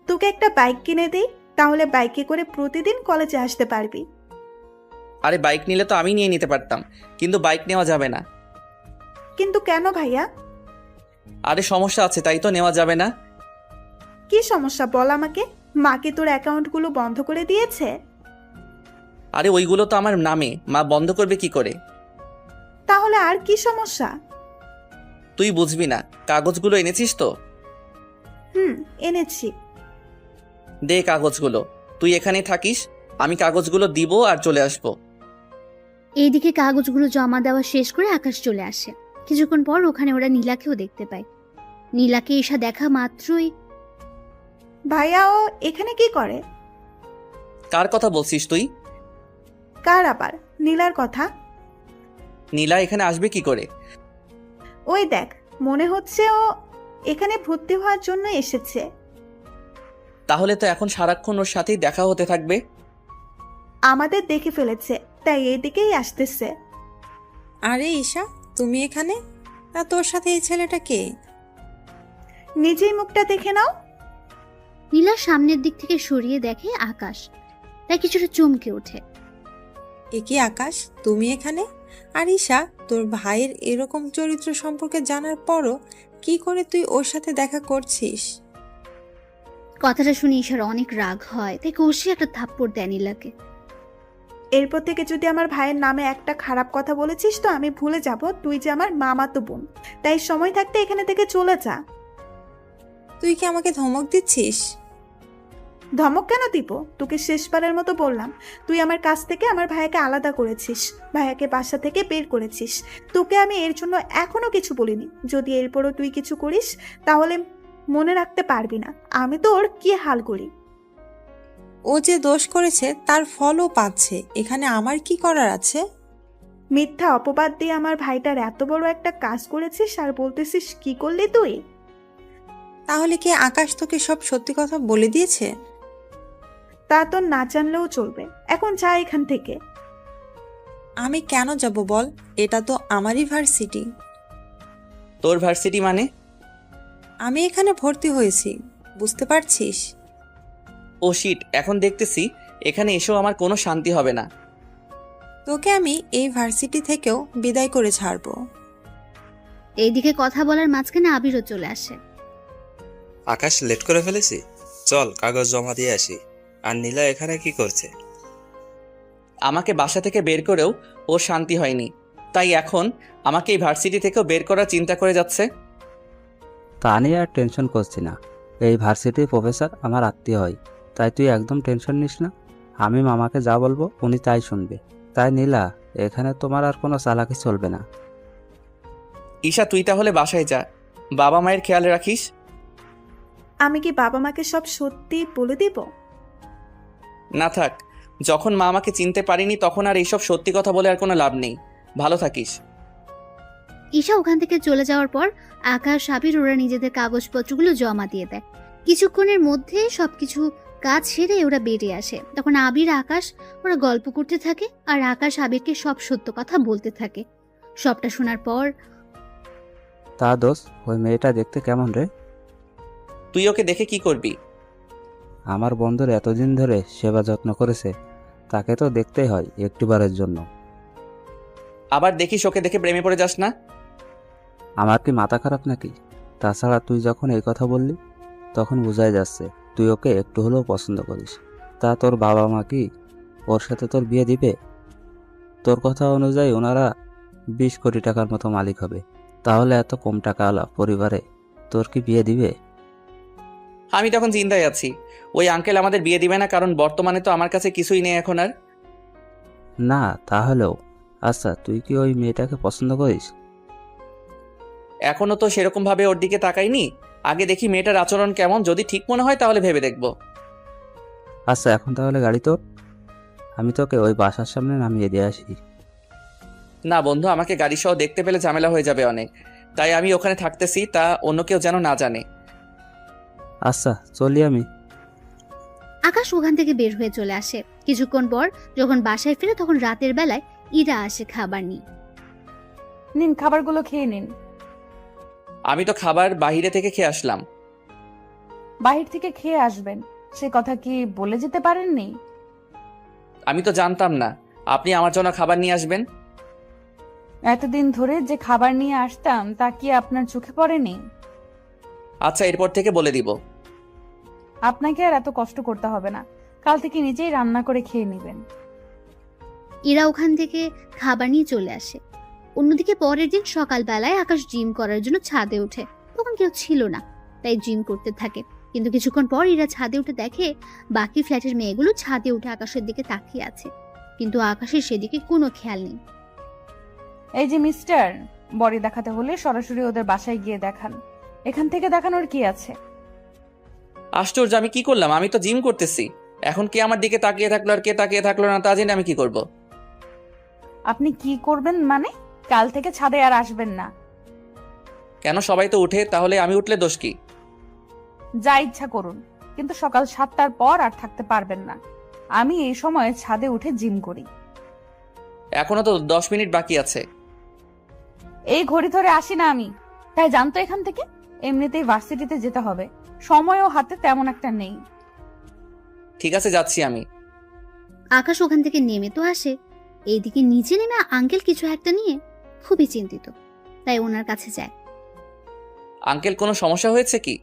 তোকে একটা বাইক কিনে দেই, তাহলে বাইকে করে প্রতিদিন কলেজে আসতে পারবি। আরে বাইক নিলে তো আমি নিয়ে নিতে পারতাম, কিন্তু বাইক নেওয়া যাবে না। কিন্তু কেন ভাইয়া? আরে সমস্যা আছে তাই তো নেওয়া যাবে না। কি সমস্যা বল আমাকে। মা কি তোর অ্যাকাউন্টগুলো বন্ধ করে দিয়েছে? আরে ওইগুলো তো আমার নামে, মা বন্ধ করবে কি করে? তাহলে আর কি সমস্যা? তুই বুঝবি না, কাগজগুলো এনেছিস তো? এনেছি। দে কাগজগুলো, তুই এখানেই থাকিস, আমি কাগজগুলো দিব আর চলে আসবো। এইদিকে কাগজগুলো জমা দেওয়া শেষ করে আকাশ চলে আসে। কিছুক্ষণ পর ওখানে ওরা নীলাকেও দেখতে পায়। নীলাকে ঈশা দেখা মাত্রই, ভাইয়া ও এখানে কি করে? কার কথা বলছিস তুই? কার আবার? নীলার কথা। নীলা এখানে আসবে কি করে? ওই দেখ, মনে হচ্ছে ও এখানে ভর্তি হওয়ার জন্য এসেছে। তাহলে তো এখন সারাক্ষণ ওর সাথেই দেখা হতে থাকবে। আমাদের দেখে ফেলেছে, তাই এইদিকেই আসতেছে। আরে ঈশা, তুমি এখানে? তা তোর সাথে এই ছেলেটা কে? নিজেই মুখটা দেখে নাও। নীলা সামনের দিক থেকে সরিয়ে দেখে আকাশ, তাই কিছুটা চমকে ওঠে। এ কি আকাশ, তুমি এখানে? আর ঈশা, তোর ভাইয়ের এরকম চরিত্র সম্পর্কে জানার পরও কি করে তুই ওর সাথে দেখা করছিস? কথাটা শুনে ঈশার অনেক রাগ হয়, তাই কষিয়ে একটা থাপ্পড় দেয় নীলাকে। এরপর থেকে যদি আমার ভাইয়ের নামে একটা খারাপ কথা বলেছিস তো আমি ভুলে যাব তুই যে আমার মামাতো বোন। তাই সময় থাকতে এখানে থেকে চলে যা। তুই কি আমাকে ধমক দিচ্ছিস? ধমক কেন দিব? তোকে শেষবারের মতো বললাম, তুই আমার কাছ থেকে আমার ভাইয়াকে আলাদা করেছিস, ভাইয়াকে বাসা থেকে বের করেছিস। তোকে আমি এর জন্য এখনো কিছু বলিনি। যদি এরপরও তুই কিছু করিস তাহলে মনে রাখতে পারবি না আমি তোর কি হাল করি। ও যে দোষ করেছে তার ফলও পাচ্ছে, এখানে আমার কি করার আছে? মিথ্যা অপবাদ দিয়ে আমার ভাইটার এত বড় একটা কাজ করেছিস আর বলতেছিস কি করলি তুই? তাহলে কি আকাশ তোকে সব সত্যি কথা বলে দিয়েছে? তা তো না জানলেও চলবে, এখন যা এখান থেকে। আমি কেন যাব বল? এটা তো আমারই ভার্সিটি। তোর ভার্সিটি মানে? আমি এখানে ভর্তি হয়েছি, বুঝতে পারছিস? ও শিট, এখন দেখতেছি এখানে এসেও আমার কোনো শান্তি হবে না। তোকে আমি এই ভার্সিটি থেকেও বিদায় করে ছাড়বো। এইদিকে কথা বলার মাঝখানে আবিরও চলে আসে। আকাশ, লেট করে ফেলেছি, চল কাগজ জমা দিয়ে আসি। আর নীলা এখানে কি করছে? আমাকে বাসা থেকে বের করেও ওর শান্তি হয়নি, তাই এখন আমাকে এই ভার্সিটি থেকেও বের করার চিন্তা করে যাচ্ছে। তা নিয়ে আর টেনশন করছি না, এই ভার্সিটির প্রফেসর আমার আত্মীয় হয়, তাই তুই একদম টেনশন নিস না। আমি মামাকে যা বলবো উনি তাই শুনবে। তাই নীলা, এখানে তোমার আর কোনো চালাকি চলবে না। ঈশা, তুই তাহলে বাসায় যা, বাবা মায়ের খেয়াল রাখিস। আমি কি বাবা মাকে সব সত্যি বলে দিব? না থাক, যখন মা আমাকে চিনতে পারিনি তখন আর এইসব সত্যি কথা বলে আর কোনো লাভ নেই। ভালো থাকিস। ঈশা ওখান থেকে চলে যাওয়ার পর আকাশ, আবির ওরা নিজেদের কাগজপত্রগুলো জমা দিয়ে দেয়। কিছুক্ষণের মধ্যে সবকিছু কাজ সেরে ওরা বেরিয়ে আসে। তখন আবির, আকাশ ওরা গল্প করতে থাকে আর আকাশ আবিরকে সব সত্য কথা বলতে থাকে। সবটা শোনার পর, তা দোষ, ওই মেয়েটা দেখতে কেমন রে? তুই ওকে দেখে কি করবি? আমার বন্ধুর এতদিন ধরে সেবা যত্ন করেছে, তাকে তো দেখতেই হয় একটিবারের জন্য। আবার দেখিস ওকে দেখে প্রেমে পড়ে যাস না। আমার কি মাথা খারাপ নাকি? তাছাড়া তুই যখন এই কথা বললি তখন বোঝাই যাচ্ছে তুই ওকে একটু হলেও পছন্দ করিস। তা তোর বাবা মা কি ওর সাথে তোর বিয়ে দিবে? তোর কথা অনুযায়ী ওনারা 20 কোটি টাকার মতো মালিক হবে, তাহলে এত কম টাকাওয়ালা পরিবারে তোর কি বিয়ে দিবে? আমি তখন চিন্তায় আছি, ওই আঙ্কেল আমাদের বিয়ে দিবে না, কারণ বর্তমানে তো আমার কাছে কিছুই নেই এখন আর। না তাহলেও, আচ্ছা তুই কি ওই মেয়েটাকে পছন্দ করিস? এখনো তো সেরকম ভাবে ওর দিকে তাকাইনি, আগে দেখি মেয়েটার আচরণ কেমন, যদি ঠিক মনে হয় তাহলে ভেবে দেখব। আচ্ছা এখন তাহলে গাড়ি তোর, আমি তোকে ওই বাসার সামনে নামিয়ে দিয়ে আসি। না বন্ধু, আমাকে গাড়ি সহ দেখতে পেলে ঝামেলা হয়ে যাবে অনেক, তাই আমি ওখানে থাকতেছি, তা অন্য কেউ যেন না জানে। আচ্ছা চলি আমি। আকাশ ওখান থেকে বের হয়ে চলে আসে। কিছুক্ষণ পর যখন বাসায় ফিরে তখন রাতের বেলায় ইরা আসে খাবার নিয়ে। নিন, খাবারগুলো খেয়ে নিন। আমি তো খাবার বাইরে থেকে খেয়ে আসলাম। বাহির থেকে খেয়ে আসবেন সে কথা কি বলে যেতে পারেননি? আমি তো জানতাম না আপনি আমার জন্য খাবার নিয়ে আসবেন। এতদিন ধরে যে খাবার নিয়ে আসতাম তা কি আপনার চোখে পড়েনি? আচ্ছা, এরপর থেকে বলে দিব। আপনাকে আর এত কষ্ট করতে হবে না, কাল থেকে নিজেই রান্না করে খেয়ে নেবেন। ইরা ওখান থেকে খাবার নিয়ে চলে আসে। অন্যদিকে পরের দিন সকালবেলায় আকাশ জিম করার জন্য ছাদে ওঠে। তখন কেউ ছিল না, তাই জিম করতে থাকে। কিন্তু কিছুক্ষণ পর ইরা ছাদে উঠে দেখে বাকি ফ্ল্যাটের মেয়েগুলো ছাদে উঠে আকাশের দিকে তাকিয়ে আছে, কিন্তু আকাশের সেদিকে কোনো খেয়াল নেই। এই যে মিস্টার, বডি দেখাতে হলে সরাসরি ওদের বাসায় গিয়ে দেখান, এখান থেকে দেখানোর কি আছে? আশ্চর্য, আমি কি করলাম? আমি তো জিম করতেছি। এখন কে আমার দিকে তাকিয়ে থাকলো আর কে তাকিয়ে থাকলো না তা জেনে আমি কি করব? আপনি কি করবেন মানে? কাল থেকে ছাদে আর আসবেন না। কেন? সবাই তো উঠে, তাহলে আমি উঠলে দোষ কি? যা ইচ্ছা করুন, কিন্তু সকাল 7টার পর আর থাকতে পারবেন না। আমি এই সময় ছাদে উঠে জিম করি। এখনো তো 10 মিনিট বাকি আছে। এই ঘড়ি ধরে আসি না আমি, তাই জানতো এখান থেকে। এমনিতেই ভার্সিটিতে যেতে হবে, সময়ও হাতে তেমন একটা নেই। ঠিক আছে, যাচ্ছি আমি। আকাশ ওখান থেকে নেমে তো আসে, এইদিকে নিচে নেমে আঙ্কেল কিছু একটা নিয়ে খুবই চিন্তিত, তাই ওনার কাছে যায়। আঙ্কেল, কোনো সমস্যা হয়েছে কি?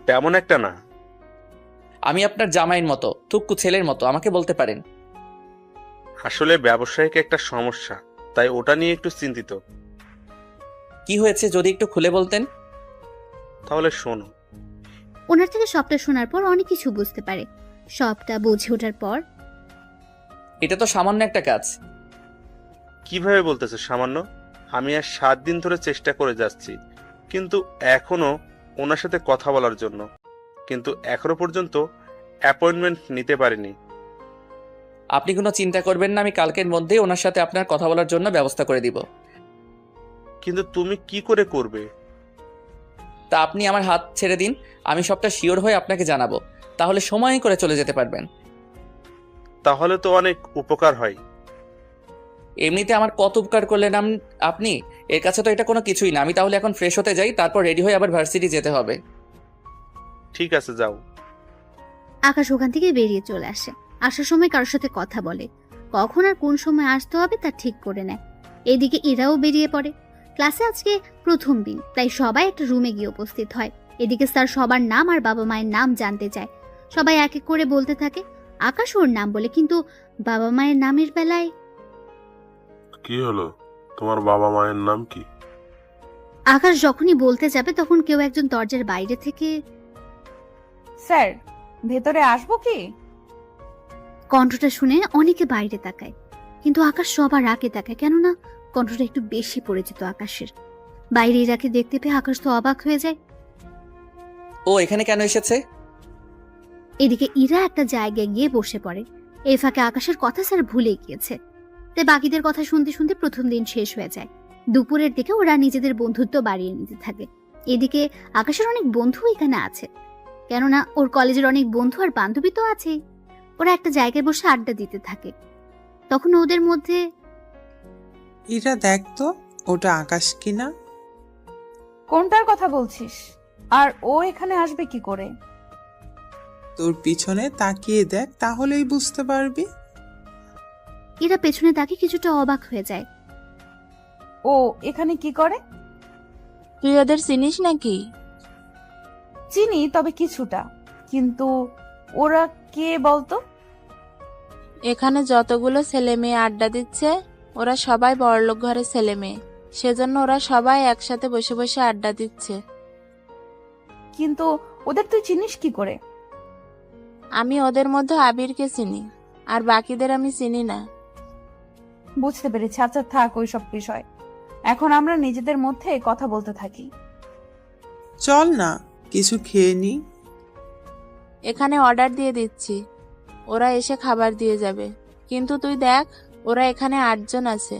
তেমন একটা না। আমি আপনার জামাইয়ের মতো, থুক্কু ছেলের মতো, আমাকে বলতে পারেন। আসলে ব্যবসায়িক একটা সমস্যা, তাই ওটা নিয়ে একটু চিন্তিত। কি হয়েছে যদি একটু খুলে বলতেন? তাহলে শোনো। ওনার থেকে সবটা শোনার পর অনেক কিছু বুঝতে পারে। সবটা বুঝে ওঠার পর, এটা তো সামান্য একটা কাজ। কিভাবে বলতেছে সামান্য? আমি আর 7 দিন ধরে চেষ্টা করে যাচ্ছি, কিন্তু এখনো ওনার সাথে কথা বলার জন্য, কিন্তু এখনো পর্যন্ত অ্যাপয়েন্টমেন্ট নিতে পারিনি। আপনি কোনো চিন্তা করবেন না, আমি কালকের মধ্যেই ওনার সাথে আপনার কথা বলার জন্য ব্যবস্থা করে দিব। কিন্তু তুমি কি করে করবে? তা আপনি আমার হাত ছেড়ে দিন, আমি সবটা শিওর হয়ে আপনাকে জানাবো, তাহলে সময় করে চলে যেতে পারবেন। তাহলে তো অনেক উপকার হয়। এমনিতে আমার কত উপকার করলেন আপনি, এর কাছে তো এটা কোনো কিছুই না। আমি তাহলে এখন ফ্রেশ হতে যাই, তারপর রেডি হয়ে আবার ভার্সিটি যেতে হবে। ঠিক আছে, যাও। আকাশ ওখান থেকে বেরিয়ে চলে আসে। আসার সময় কারোর সাথে কথা বলে, কখন আর কোন সময় আসতে হবে তা ঠিক করে নেয়। এদিকে ইরাও বেরিয়ে পড়ে। ক্লাসে আজকে প্রথম দিন, তাই সবাই একটা রুমে গিয়ে উপস্থিত হয়। এদিকে স্যার সবার নাম আর বাবা মায়ের নাম জানতে চায়। সবাই এক এক করে বলতে থাকে। আকাশ ওর নাম বলে, কিন্তু বাবা মায়ের নামের বেলায় কি হলো? তোমার বাবা মায়ের নাম কি? আকাশ যখনই বলতে যাবে তখন কেউ একজন দরজার বাইরে থেকে, স্যার, ভেতরে আসবো কি? কণ্ঠটা শুনে অনেকে বাইরে তাকায়, কিন্তু আকাশ সবার আগে তাকায়, কেননা কণ্ঠটা একটু বেশি পরিচিত আকাশের। বাইরে ইরাকে দেখতে পেয়ে আকাশ তো অবাক হয়ে যায়। ও এখানে কেন এসেছে? এদিকে ইরা একটা জায়গায় গিয়ে বসে পড়ে। এই ফাঁকে আকাশের কথা স্যার ভুলে গিয়েছে, তাই বাকিদের কথা শুনতে শুনতে প্রথম দিন শেষ হয়ে যায়। দুপুরের দিকে ওরা নিজেদের বন্ধুত্ব বাড়িয়ে নিতে থাকে। এদিকে আকাশের অনেক বন্ধু এখানে আছে, কেননা ওর কলেজের অনেক বন্ধু আর বান্ধবী তো আছেই। ওরা একটা জায়গায় বসে আড্ডা দিতে থাকে। তখন ওদের মধ্যে, ইরা দেখ তো, ওটা আকাশ কিনা? কোনটার কথা বলছিস? আর ও এখানে আসবে কি করে? তোর পিছনে তাকিয়ে দেখ, তাহলেই বুঝতে পারবি। এরা পেছনে তাকে কিছুটা অবাক হয়ে যায়। ও এখানে কি করে? তুই ওদের চিনিস নাকি? চিনি, তবে কিছুটা। কিন্তু ওরা কে বলতো? এখানে যতগুলো ছেলে মেয়ে আড্ডা দিচ্ছে ওরা সবাই বড়লোক ঘরের ছেলে মেয়ে, সেজন্য ওরা সবাই একসাথে বসে বসে আড্ডা দিচ্ছে। কিন্তু ওদের তুই চিনিস কি করে? আমি ওদের মধ্যে আবিরকে চিনি, আর বাকিদের আমি চিনি না। বুঝতে পেরেছি। আচ্ছা থাক ওই সব বিষয়, এখন আমরা নিজেদের মধ্যে কথা বলতে থাকি। চল না, কিছু খেয়ে নি। এখানে অর্ডার দিয়ে দিচ্ছি, ওরা এসে খাবার দিয়ে যাবে। কিন্তু তুই দেখ, ওরা এখানে 8 জন আছে,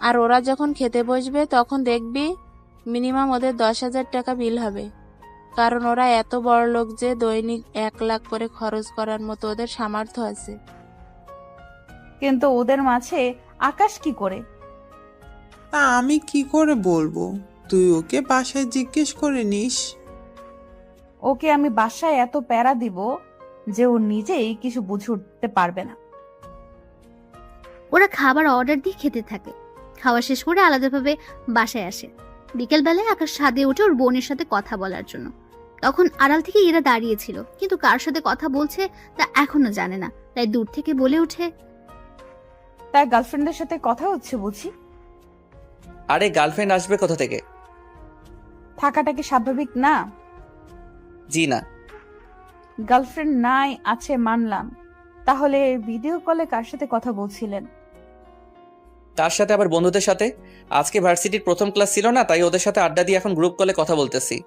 আর ওরা যখন খেতে বসবে তখন দেখবি মিনিমাম ওদের 10,000 টাকা বিল হবে, কারণ ওরা এত বড় লোক যে দৈনিক 1 লাখ করে খরচ করার মতো ওদের সামর্থ্য আছে। কিন্তু ওদের মাঝে আকাশ কি করে? তা আমি কি করে বলবো? তুই ওকে বাসায় জিজ্ঞেস করে নিস। ওকে আমি বাসায় এত প্যারা দিব যে ও নিজেই কিছু বুঝে উঠতে পারবে না। ওরা খাবার অর্ডার দিয়ে খেতে থাকে। খাওয়া শেষ করে আলাদাভাবে বাসায় আসে। বিকেলবেলায় আকাশ ছাদে উঠে ওর বোনের সাথে কথা বলার জন্য। তখন আড়াল থেকে ইরা দাঁড়িয়েছিল, কিন্তু কার সাথে কথা বলছে তা এখনো জানে না, তাই দূর থেকে বলে ওঠে, তার গার্লফ্রেন্ডের সাথে কথা হচ্ছে বুঝি? আরে গার্লফ্রেন্ড আসবে কোথা থেকে? থাকাটা কি স্বাভাবিক না? জি না। গার্লফ্রেন্ড নাই আছে মানলাম, তাহলে ভিডিও কলে কার সাথে কথা বলছিলেন? তার সাথে আবার বন্ধুদের সাথে। আজকে ভার্সিটির প্রথম ক্লাস ছিল না, তাই ওদের সাথে আড্ডা দিয়ে এখন গ্রুপ কলে কথা বলতেছি।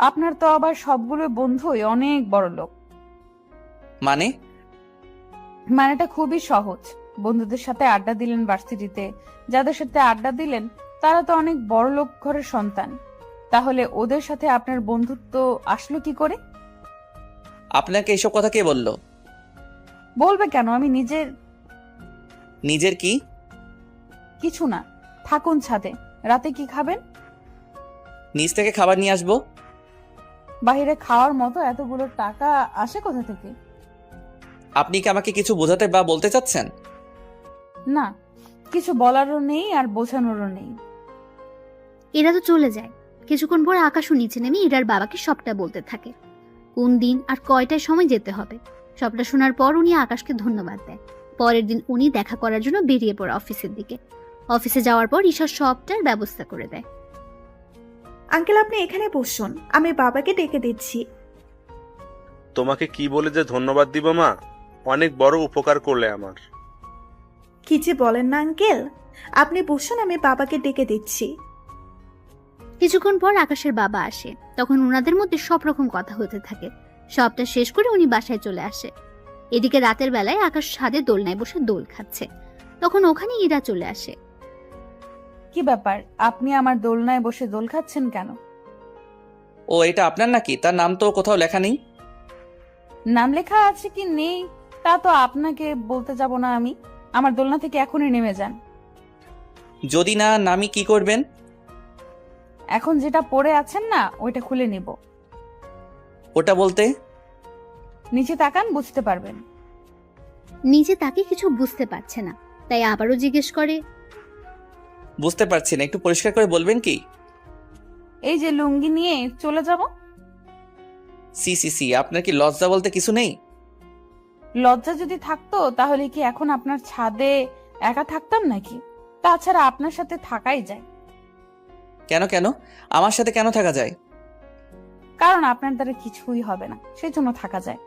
আপনার তো আবার সবগুলো বন্ধুই অনেক বড় লোক। মানে? মানেটা খুবই সহজ। বন্ধুদের সাথে আড্ডা দিলেন ভার্সিটিতে, যাদের সাথে আড্ডা দিলেন তারা তো অনেক বড় লোক ঘরের সন্তান। তাহলে ওদের সাথে আপনার বন্ধুত্ব আসলো কি করে? আপনাকে এইসব কথা কে বললো? বলবে কেন? আমি নিজের কি? কিছু না, থাকুন ছাদে। রাতে কি খাবেন? নিচ থেকে খাবার নিয়ে আসবো। বাইরে খাওয়ার মতো এতগুলো টাকা আসে কোথা থেকে? আপনি কি আমাকে কিছু বোঝাতে বা বলতে চাচ্ছেন? না, কিছু বলারও নেই আর বোঝানোরও নেই। এরা তো চলে যায়। কিছুক্ষণ পর আকাশও নিচে নেমে ইরার বাবাকে সবটা বলতে থাকে, কোন দিন আর কয়টায় সময় যেতে হবে। সবটা শোনার পর উনি আকাশকে ধন্যবাদ দেয়। পরের দিন উনি দেখা করার জন্য বেরিয়ে পড়ে অফিসের দিকে। অফিসে যাওয়ার পর ঈশা সবটার ব্যবস্থা করে দেয়। আঙ্কেল, আপনি এখানে বসুন, আমি বাবাকে ডেকে দিচ্ছি। তোমাকে কি বলে যে ধন্যবাদ দিব মা, অনেক বড় উপকার করলে আমার। কি যে বলেন না আঙ্কেল, আপনি বসুন, আমি বাবাকে ডেকে দিচ্ছি। কিছুক্ষণ পর আকাশের বাবা আসে। তখন ওনাদের মধ্যে সব রকম কথা হতে থাকে। সবটা শেষ করে উনি বাসায় চলে আসে। এদিকে রাতের বেলায় আকাশ ছাদে দোলনায় বসে দোল খাচ্ছে। তখন ওখানে ইরা চলে আসে। কি ব্যাপার, আপনি আমার দোলনায় বসে দোল খাচ্ছেন কেন? ও এটা আপনার নাকি? তার নাম তো কোথাও লেখা নেই। নাম লেখা আছে কি নেই তা তো আপনাকে বলতে যাব না আমি। আমার দোলনা থেকে এখনই নেমে যান। যদি না নামি কি করবেন? এখন যেটা পরে আছেন না ওইটা খুলে নিব। ওটা বলতে? নিচে তাকান, বুঝতে পারবেন। নিজে তাকে কিছু বুঝতে পারছে না, তাই আবারও জিজ্ঞেস করে, বুঝতে পারছি না, একটু পরিষ্কার করে বলবেন কি? এই যে লুঙ্গি নিয়ে চলে যাব। সি সি সি, আপনার কি লজ্জা বলতে কিছু নেই? লজ্জা যদি থাকতো তাহলে কি এখন আপনার ছাদে একা থাকতাম নাকি? তাছাড়া আপনার সাথে থাকাই যায়। কেন কেন? আমার সাথে কেন থাকা যায়? কারণ আপনার দ্বারা কিছুই হবে না, সেই জন্য থাকা যায়।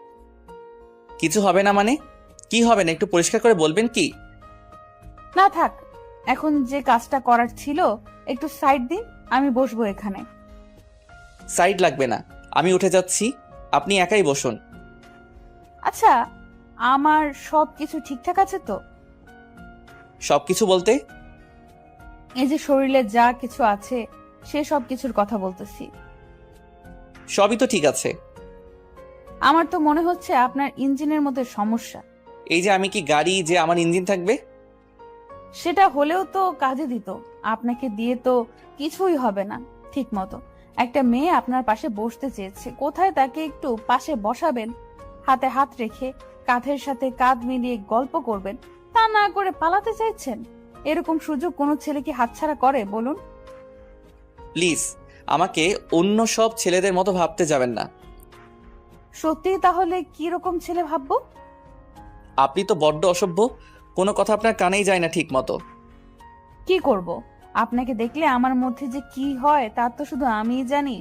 কিছু হবে না মানে? কি হবে না একটু পরিষ্কার করে বলবেন কি? না থাক, এখন যে কাজটা করার ছিল একটু সাইড দিন, আমি বসবো এখানে। সাইড লাগবে না, আমি উঠে যাচ্ছি, আপনি একাই বসুন। আচ্ছা, আমার সবকিছু ঠিকঠাক আছে তো? সবকিছু বলতে? এই যে শরীরে যা কিছু আছে সে সব কিছুর কথা বলতেছি। সবই তো ঠিক আছে। আমার তো মনে হচ্ছে আপনার ইঞ্জিনের মধ্যে সমস্যা। এই যে আমি কি গাড়ি যে আমার ইঞ্জিন থাকবে? সেটা হলেও তো কাজে দিত। আপনাকে দিয়ে তো কিছুই হবে না ঠিক মতো। একটা মেয়ে আপনার পাশে বসতে চেয়েছে, কোথায় তাকে একটু পাশে বসাবেন, হাতে হাত রেখে কাঁধের সাথে কাঁধ মিলিয়ে গল্প করবেন, তা না করে পালাতে চাইছেন। এরকম সুযোগ কোনো ছেলে কি হাতছাড়া করে বলুন? প্লিজ আমাকে অন্য সব ছেলেদের মতো ভাবতে যাবেন না। সত্যি তাহলে কি রকম ছেলে ভাববো? আপনি তো বড্ড অসভ্য, কোনো কথা আপনার কানেই যায় না ঠিক মতো। কি করব? আপনাকে দেখলে আমার মধ্যে যে কি হয় তা তো শুধু আমিই জানি,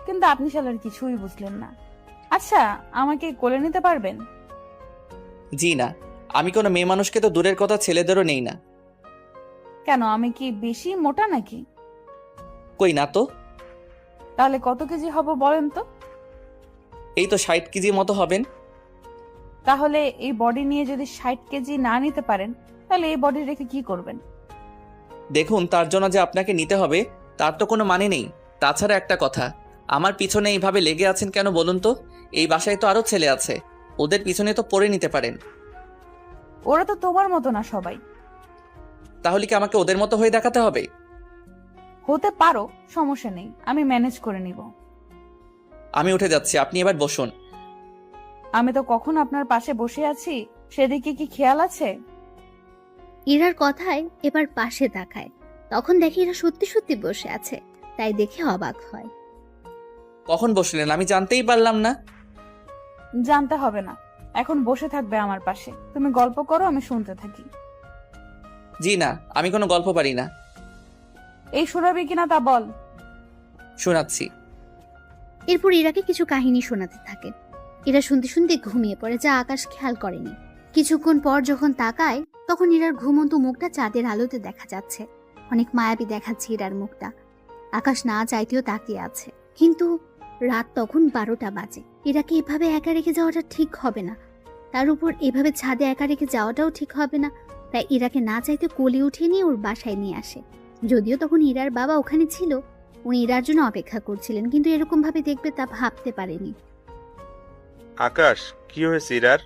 কিন্তু আপনি শালার কিছুই বুঝলেন না। আচ্ছা, আমাকে কোলে নিতে পারবেন? জি না, আমি কোনো মেয়ে মানুষকে তো দূরের কথা ছেলেদেরও নেই না। কেন, আমি কি বেশি মোটা নাকি? কই না তো। তাহলে কত কেজি হব বলেন তো? এই তো 60 কেজির মতো হবেন। তাহলে এই বডি নিয়ে যদি 60 কেজি না নিতে পারেন তাহলে এই বডি রেখে কি করবেন? দেখুন, তার জন্য যে আপনাকে নিতে হবে তার তো কোনো মানে নেই। তাছাড়া একটা কথা, আমার পিছনে এইভাবে লেগে আছেন কেন বলুন তো? এই বাসায় তো আরো ছেলে আছে, ওদের পিছনে তো পড়ে নিতে পারেন। ওরা তো তোমার মতো না সবাই। তাহলে কি আমাকে ওদের মতো হয়ে দেখাতে হবে? হতে পারো, সমস্যা নেই, আমি ম্যানেজ করে নিব। আমি উঠে যাচ্ছি, আপনি এবার বসুন। আমি তো কখন আপনার পাশে বসে আছি সেদিকে কি খেয়াল আছে? ইরার কথায় এবার পাশে তাকায়। তখন দেখে এরা সত্যি সত্যি বসে আছে, তাই দেখে অবাক হয়। কখন বসলেন আমি জানতেই পারলাম না। জানতে হবে না, এখন বসে থাকবে আমার পাশে। তুমি গল্প করো, আমি শুনতে থাকি। জি না, আমি কোনো গল্প পারি না। এই শোনাবি কিনা তা বল। শোনাচ্ছি। এরপর ইরাকে কিছু কাহিনী শোনাতে থাকে। এরা শুনতে শুনতে ঘুমিয়ে পড়ে, যা আকাশ খেয়াল করেনি। কিছুক্ষণ পর যখন তাকায়, তখন ইরার ঘুমন্ত মুখটা চাঁদের আলোতে দেখা যাচ্ছে। অনেক মায়াবী দেখাচ্ছে ইরার মুখটা। আকাশ না চাইতেও তাকিয়ে আছে, কিন্তু রাত তখন 12টা বাজে। ইরাকে এভাবে একা রেখে যাওয়াটা ঠিক হবে না, তার উপর এভাবে ছাদে একা রেখে যাওয়াটাও ঠিক হবে না। তাই ইরাকে না চাইতে কোলে উঠিয়ে নিয়ে ওর বাসায় নিয়ে আসে। যদিও তখন ইরার বাবা ওখানে ছিল, উনি ইরার জন্য অপেক্ষা করছিলেন, কিন্তু এরকম ভাবে দেখবে তা ভাবতে পারেনি। আকাশ, কি হয়েছে ইরার?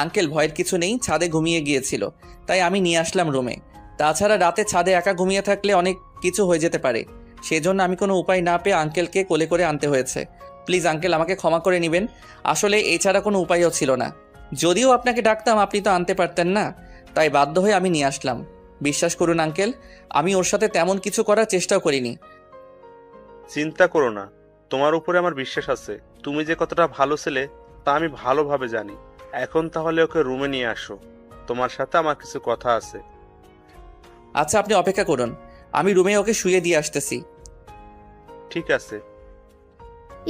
আঙ্কেল, ভয়ের কিছু নেই, ছাদে ঘুমিয়ে গিয়েছিল, তাই আমি নিয়ে আসলাম রুমে। তাছাড়া রাতে ছাদে একা ঘুমিয়ে থাকলে অনেক কিছু হয়ে যেতে পারে, সেজন্য আমি কোনো উপায় না পেয়ে আঙ্কেলকে কোলে করে আনতে হয়েছে। প্লিজ আঙ্কেল, আমাকে ক্ষমা করে নেবেন। আসলে এছাড়া কোনো উপায়ও ছিল না। যদিও আপনাকে ডাকতাম, আপনি তো আনতে পারতেন না, তাই বাধ্য হয়ে আমি নিয়ে আসলাম। বিশ্বাস করুন আঙ্কেল, আমি ওর সাথে তেমন কিছু করার চেষ্টাও করিনি। চিন্তা করো না, তোমার উপরে আমার বিশ্বাস আছে। তুমি যে কতটা ভালো ছেলে তা আমি ভালোভাবে জানি। এখন তাহলে ওকে রুমে নিয়ে আসো, তোমার সাথে আমার কিছু কথা আছে। আচ্ছা, আপনি অপেক্ষা করুন, আমি রুমে ওকে শুয়ে দিয়ে আসতেছি। ঠিক আছে।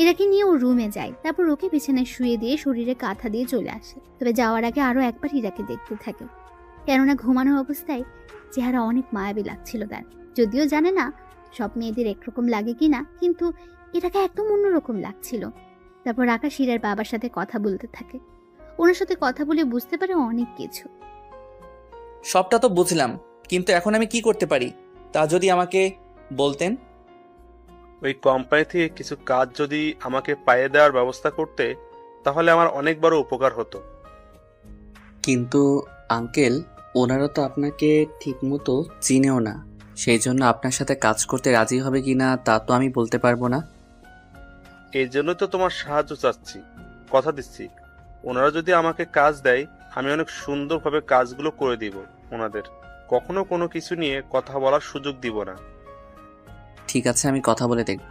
ইরাকে নিয়ে ও রুমে যায়, তারপর ওকে বিছানায় শুয়ে দিয়ে শরীরে কাঁথা দিয়ে চলে আসে। তবে যাওয়ার আগে আরো একবার ইরাকে দেখতে থাকে, কেননা ঘুমানো অবস্থায় চেহারা অনেক মায়াবী লাগছিল তার। যদিও জানে না সব মেয়েদের একরকম লাগে কিনা, কিন্তু এটাকে একদম অন্যরকম লাগছিল। তারপর আকাশ ইরার বাবার সাথে কথা বলতে থাকে। ওনার সাথে কথা বলে বুঝতে পারে অনেক কিছু। সবটা তো বুঝলাম, কিন্তু এখন আমি কি করতে পারি তা যদি আমাকে বলতেন। ওই কোম্পানি থেকে কিছু কাজ যদি আমাকে পাইয়ে দেওয়ার ব্যবস্থা করতে, তাহলে আমার অনেক বড় উপকার হতো। কিন্তু আঙ্কেল, ওনারা তো আপনাকে ঠিকমতো চিনেও না, সেই জন্য আপনার সাথে কাজ করতে রাজি হবে কিনা তা তো আমি বলতে পারবো না। এই জন্য তো তোমার সাহায্য চাচ্ছি। কথা দিচ্ছি, ওনারা যদি আমাকে কাজ দেয়, আমি অনেক সুন্দরভাবে কাজগুলো করে দিব ওনাদের। কখনো কোনো কিছু নিয়ে কথা বলার সুযোগ দিব না। ঠিক আছে, আমি কথা বলে দেখব।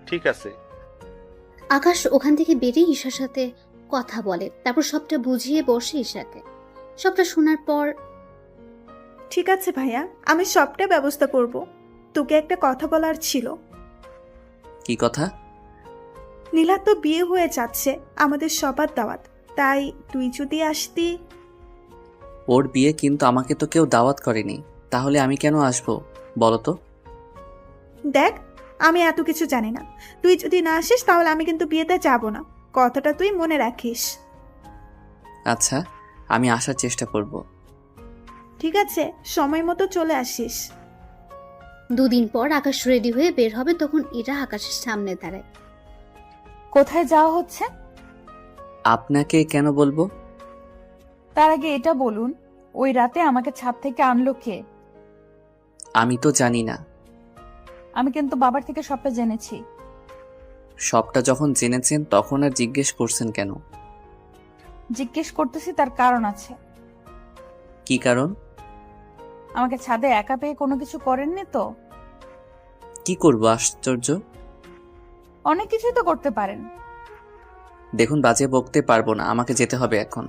ঠিক আছে। আকাশ ওখান থেকে বেরিয়ে ঈশার সাথে কথা বলে, তারপর সবটা বুঝিয়ে বসে ঈশাকে। সবটা শোনার পর, ঠিক আছে ভাইয়া, আমি সবটা ব্যবস্থা করব। তোকে একটা কথা বলার ছিল। কি কথা? নীলা তো বিয়ে হয়ে যাচ্ছে, আমাদের সবার দাওয়াত, তাই তুই যদি আসতি। ওর বিয়ে, কিন্তু আমাকে তো কেউ দাওয়াত করেনি, তাহলে আমি কেন আসবো বলো তো? দেখ, আমি এত কিছু জানি না। তুই যদি না আসিস তাহলে আমি কিন্তু বিয়েতে যাব না, কথাটা তুই মনে রাখিস। আচ্ছা, আমি আসার চেষ্টা করব। ঠিক আছে, সময় মতো চলে আসিস। 2 দিন পর আকাশ রেডি হয়ে বের হবে, তখন এরা আকাশের সামনে দাঁড়ায়। কোথায় যাওয়া হচ্ছে? আপনাকে কেন বলবো? তার আগে এটা বলুন, ওই রাতে আমাকে ছাদ থেকে আনলো কে? আমি তো জানি না। আমি কিন্তু বাবার থেকে সবটা জেনেছি। সবটা যখন জেনেছেন তখন আর জিজ্ঞেস করছেন কেন? জিজ্ঞেস করতেছি, তার কারণ আছে। কি কারণ? আমাকে ছাদে একা পেয়ে কোনো কিছু করেননি তো? কি করব আশ্চর্য? অনেক কিছুই তো করতে পারেন। দেখুন, বাজে বকতে পারবো না, আমাকে যেতে হবে এখন।